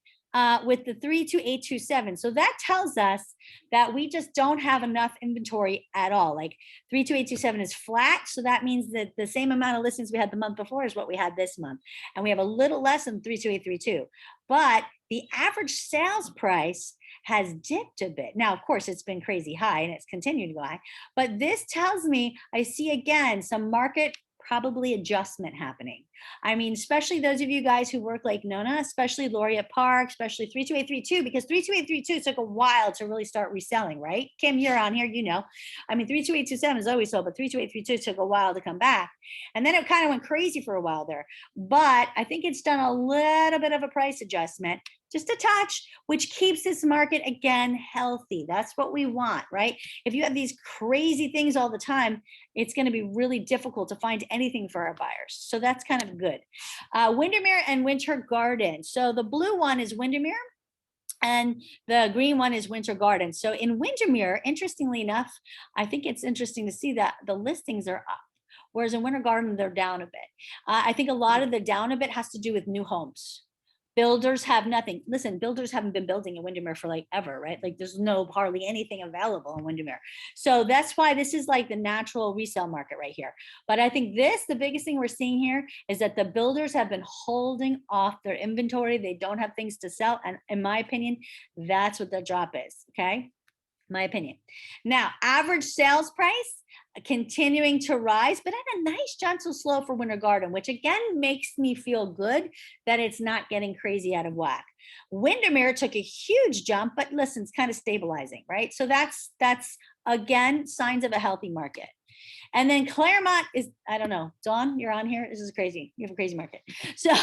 with the 32827. So that tells us that we just don't have enough inventory at all. Like 32827 is flat. So that means that the same amount of listings we had the month before is what we had this month. And we have a little less than 32832. But the average sales price has dipped a bit. Now, of course, it's been crazy high and it's continued to go high, but this tells me I see again some market probably adjustment happening. I mean, especially those of you guys who work Lake Nona, especially Laureate Park, especially 32832, because 32832 took a while to really start reselling, right? Kim, you're on here, you know. I mean, 32827 is always sold, but 32832 took a while to come back. And then it kind of went crazy for a while there. But I think it's done a little bit of a price adjustment, just a touch, which keeps this market again healthy. That's what we want, right? If you have these crazy things all the time, it's going to be really difficult to find anything for our buyers. So that's kind of good. Windermere and Winter Garden. So the blue one is Windermere and the green one is Winter Garden. So in Windermere, interestingly enough, I think it's interesting to see that the listings are up, whereas in Winter Garden, they're down a bit. I think a lot of the down a bit has to do with new homes. Builders have nothing. Listen, builders haven't been building in Windermere for like ever, right? Like there's hardly anything available in Windermere. So that's why this is like the natural resale market right here. But I think the biggest thing we're seeing here is that the builders have been holding off their inventory. They don't have things to sell. And in my opinion, that's what the drop is, okay? My opinion. Now, average sales price continuing to rise, but at a nice gentle slope for Winter Garden, which again makes me feel good that it's not getting crazy out of whack. Windermere took a huge jump, but listen, it's kind of stabilizing, right? So that's again signs of a healthy market. And then Claremont is, I don't know, Dawn, you're on here. This is crazy. You have a crazy market. So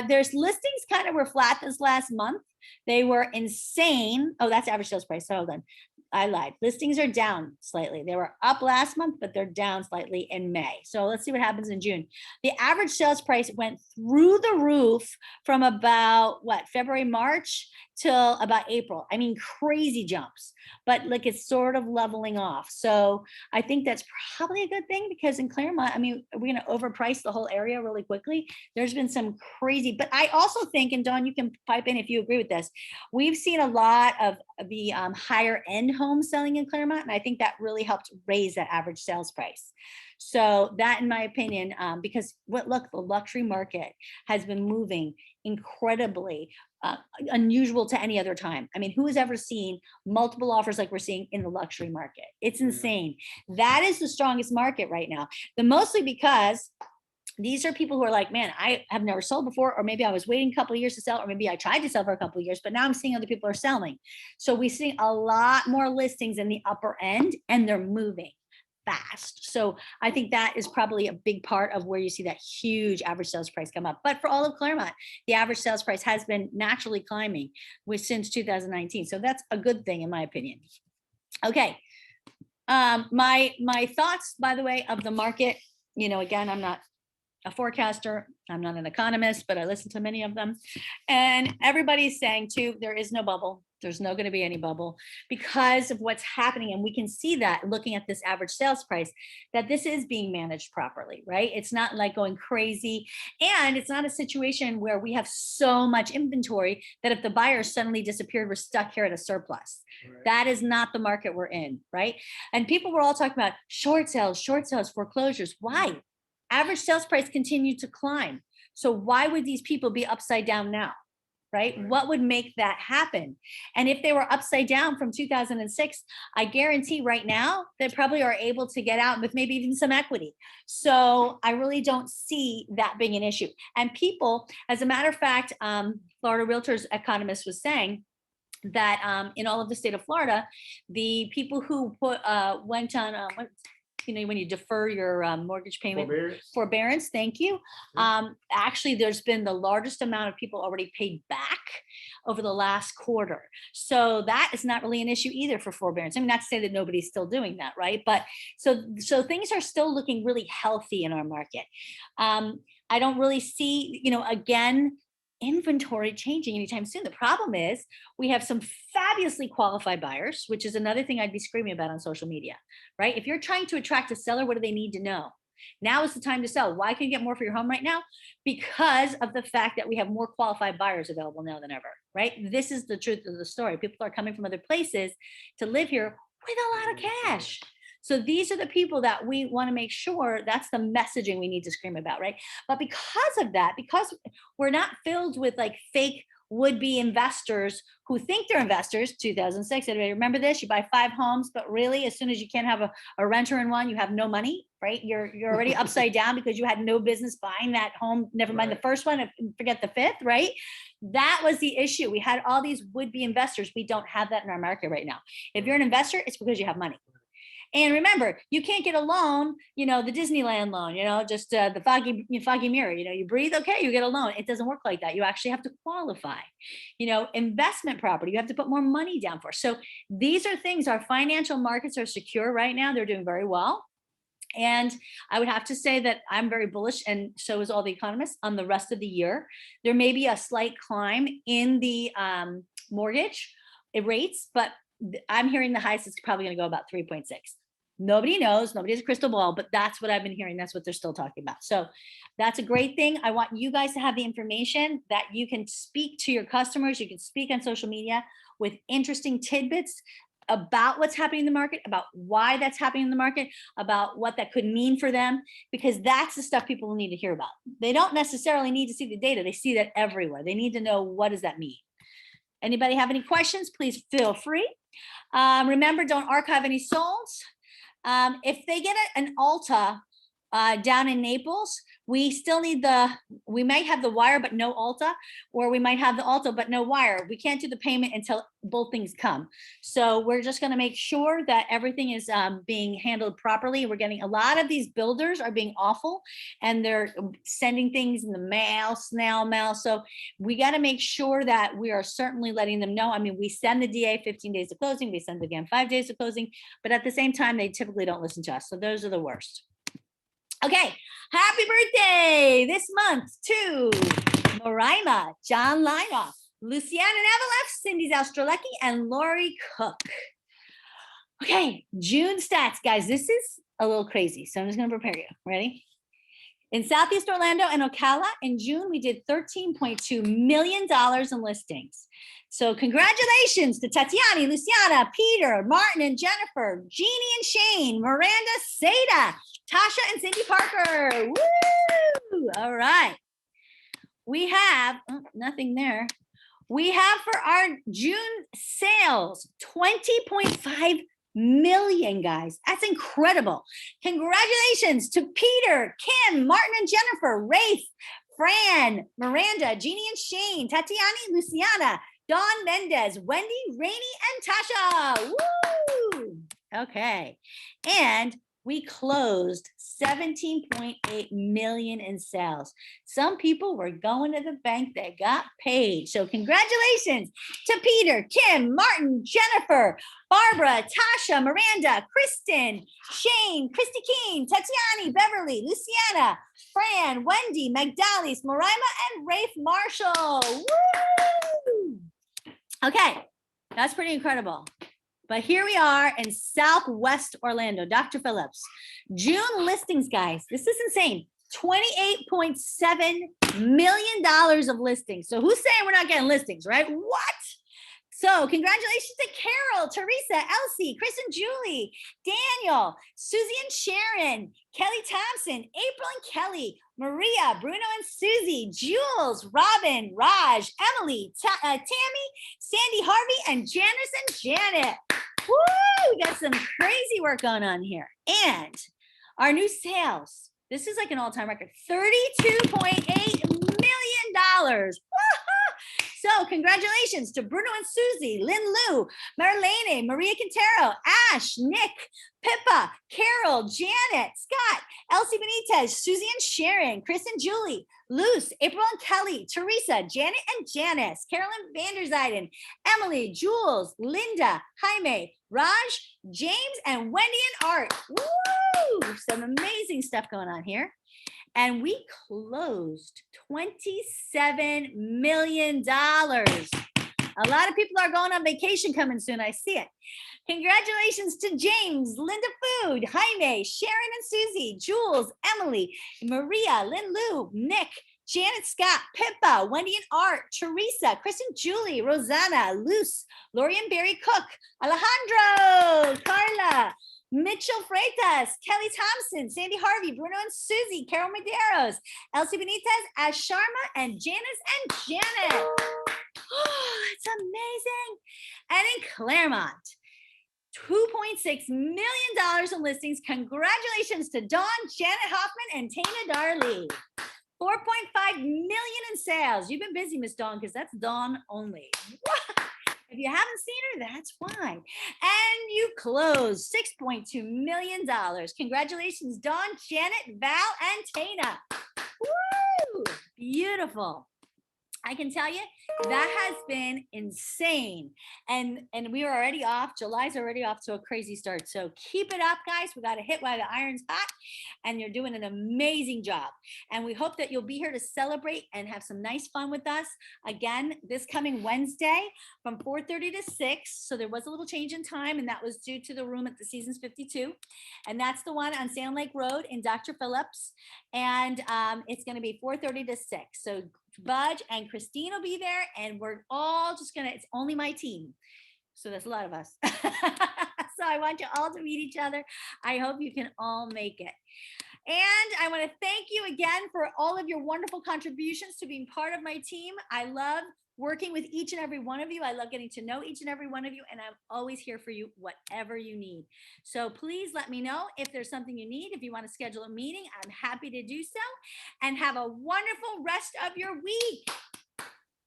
there's listings kind of were flat this last month. They were insane. Oh, that's average sales price. So hold on. I lied. Listings are down slightly. They were up last month, but they're down slightly in May. So let's see what happens in June. The average sales price went through the roof from about February, March till about April. I mean, crazy jumps, but like it's sort of leveling off. So I think that's probably a good thing because in Claremont, I mean, we're going to overprice the whole area really quickly. There's been some crazy, but I also think, and Dawn, you can pipe in if you agree with this, we've seen a lot of the higher end homes selling in Claremont. And I think that really helped raise that average sales price. So that, in my opinion, because look, the luxury market has been moving incredibly unusual to any other time. I mean, who has ever seen multiple offers like we're seeing in the luxury market? It's insane. That is the strongest market right now. Mostly because these are people who are like, man, I have never sold before, or maybe I was waiting a couple of years to sell, or maybe I tried to sell for a couple of years, but now I'm seeing other people are selling. So we see a lot more listings in the upper end and they're moving fast. So I think that is probably a big part of where you see that huge average sales price come up. But for all of Claremont, the average sales price has been naturally climbing since 2019. So that's a good thing in my opinion. Okay. My thoughts, by the way, of the market, again, I'm not a forecaster. I'm not an economist, but I listen to many of them. And everybody's saying too, there is no bubble. There's no going to be any bubble because of what's happening. And we can see that looking at this average sales price, that this is being managed properly, right? It's not like going crazy. And it's not a situation where we have so much inventory that if the buyer suddenly disappeared, we're stuck here at a surplus. Right. That is not the market we're in, right? And people were all talking about short sales, foreclosures. Why? Average sales price continued to climb. So why would these people be upside down now? Right? What would make that happen? And if they were upside down from 2006, I guarantee right now they probably are able to get out with maybe even some equity. So I really don't see that being an issue. And people, as a matter of fact, Florida Realtors economist was saying that in all of the state of Florida, the people who went on when you defer your mortgage payment, forbearance, thank you. Actually, there's been the largest amount of people already paid back over the last quarter. So that is not really an issue either for forbearance. I mean, not to say that nobody's still doing that, right? But so things are still looking really healthy in our market. I don't really see, again, inventory changing anytime soon. The problem is we have some fabulously qualified buyers, which is another thing I'd be screaming about on social media, right? If you're trying to attract a seller, what do they need to know? Now is the time to sell. Why can you get more for your home right now? Because of the fact that we have more qualified buyers available now than ever, right? This is the truth of the story. People are coming from other places to live here with a lot of cash. So these are the people that we want to make sure that's the messaging we need to scream about, right? But because of that, because we're not filled with like fake would-be investors who think they're investors, 2006, everybody remember this? You buy 5 homes, but really as soon as you can't have a renter in one, you have no money, right? You're already upside down because you had no business buying that home, never mind the first one, forget the 5th, right? That was the issue. We had all these would-be investors. We don't have that in our market right now. If you're an investor, it's because you have money. And remember, you can't get a loan, you know, the Disneyland loan, you know, just the foggy mirror, you know, you breathe, okay, you get a loan. It doesn't work like that. You actually have to qualify, you know, investment property, you have to put more money down for. So these are things, our financial markets are secure right now. They're doing very well. And I would have to say that I'm very bullish, and so is all the economists, on the rest of the year. There may be a slight climb in the mortgage rates, but I'm hearing the highest is probably going to go about 3.6. Nobody knows, nobody has a crystal ball, but that's what I've been hearing. That's what they're still talking about. So that's a great thing. I want you guys to have the information that you can speak to your customers. You can speak on social media with interesting tidbits about what's happening in the market, about why that's happening in the market, about what that could mean for them, because that's the stuff people need to hear about. They don't necessarily need to see the data. They see that everywhere. They need to know, what does that mean? Anybody have any questions? Please feel free. Remember, don't archive any solds. If they get an Alta down in Naples, we still need we might have the wire, but no Alta, or we might have the Alta, but no wire. We can't do the payment until both things come. So we're just going to make sure that everything is being handled properly. We're getting a lot of these builders are being awful, and they're sending things in the mail, snail mail. So we got to make sure that we are certainly letting them know. I mean, we send the DA 15 days of closing. We send again 5 days of closing, but at the same time, they typically don't listen to us. So those are the worst. Okay, happy birthday this month to Moraima, John Linoff, Luciana Nevelef, Cindy Zastrolecki, and Lori Cook. Okay, June stats, guys. This is a little crazy, so I'm just going to prepare you. Ready? In Southeast Orlando and Ocala, in June, we did $13.2 million in listings. So congratulations to Tatiana, Luciana, Peter, Martin, and Jennifer, Jeannie and Shane, Miranda, Seda, Tasha, and Cindy Parker. Woo! All right. We have, nothing there. We have for our June sales, 20.5 million, guys. That's incredible. Congratulations to Peter, Kim, Martin, and Jennifer, Rafe, Fran, Miranda, Jeannie and Shane, Tatiana, Luciana, Dawn Mendez, Wendy, Rainey, and Tasha. Woo! Okay. And we closed 17.8 million in sales. Some people were going to the bank that got paid. So congratulations to Peter, Kim, Martin, Jennifer, Barbara, Tasha, Miranda, Kristen, Shane, Christy Keene, Tatiana, Beverly, Luciana, Fran, Wendy, Magdalis, Moraima, and Rafe Marshall. Woo! Okay, that's pretty incredible. But here we are in Southwest Orlando. Dr. Phillips, June listings, guys. This is insane. $28.7 million of listings. So who's saying we're not getting listings, right? What? So congratulations to Carol, Teresa, Elsie, Chris and Julie, Daniel, Susie and Sharon, Kelly Thompson, April and Kelly, Maria, Bruno and Susie, Jules, Robin, Raj, Emily, Tammy, Sandy Harvey, and Janice and Janet. Woo! We got some crazy work going on here. And our new sales, this is like an all-time record, $32.8 million. So congratulations to Bruno and Susie, Lynn Lou, Marlene, Maria Quintero, Ash, Nick, Pippa, Carol, Janet, Scott, Elsie Benitez, Susie and Sharon, Chris and Julie, Luce, April and Kelly, Teresa, Janet and Janice, Carolyn Vanderzijden, Emily, Jules, Linda, Jaime, Raj, James, and Wendy and Art. Woo! Some amazing stuff going on here. and we closed $27 million. A lot of people are going on vacation coming soon. I see it. Congratulations to James, Linda Food, Jaime, Sharon and Susie, Jules, Emily, Maria, Lynn Lou, Nick, Janet Scott, Pippa, Wendy and Art, Teresa, Kristen Julie, Rosanna, Luce, Lori and Barry Cook, Alejandro, Carla, Mitchell Freitas, Kelly Thompson, Sandy Harvey, Bruno and Susie, Carol Medeiros, Elsie Benitez, Ash Sharma, and Janice and Janet. Oh, it's amazing. And in Claremont, $2.6 million in listings. Congratulations to Dawn, Janet Hoffman, and Tana Darley. 4.5 million in sales. You've been busy, Miss Dawn, because that's Dawn only. If you haven't seen her, that's why. And you closed $6.2 million. Congratulations, Dawn, Janet, Val, and Tana. Woo! Beautiful. I can tell you that has been insane. And we are already off. July's already off to a crazy start. So keep it up, guys. We got to hit while the iron's hot. And you're doing an amazing job. And we hope that you'll be here to celebrate and have some nice fun with us. Again, this coming Wednesday from 4:30 to 6. So there was a little change in time, and that was due to the room at the Seasons 52. And that's the one on Sand Lake Road in Dr. Phillips. And it's going to be 4:30 to 6. So Budge and Christine will be there, and we're all just gonna, it's only my team. So there's a lot of us. So I want you all to meet each other. I hope you can all make it. And I want to thank you again for all of your wonderful contributions to being part of my team. I love working with each and every one of you. I love getting to know each and every one of you, and I'm always here for you, whatever you need. So please let me know if there's something you need. If you want to schedule a meeting, I'm happy to do so. And have a wonderful rest of your week.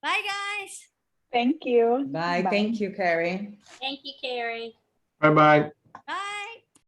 Bye, guys. Thank you. Bye. Thank you, Carrie. Thank you, Carrie. Bye-bye. Bye.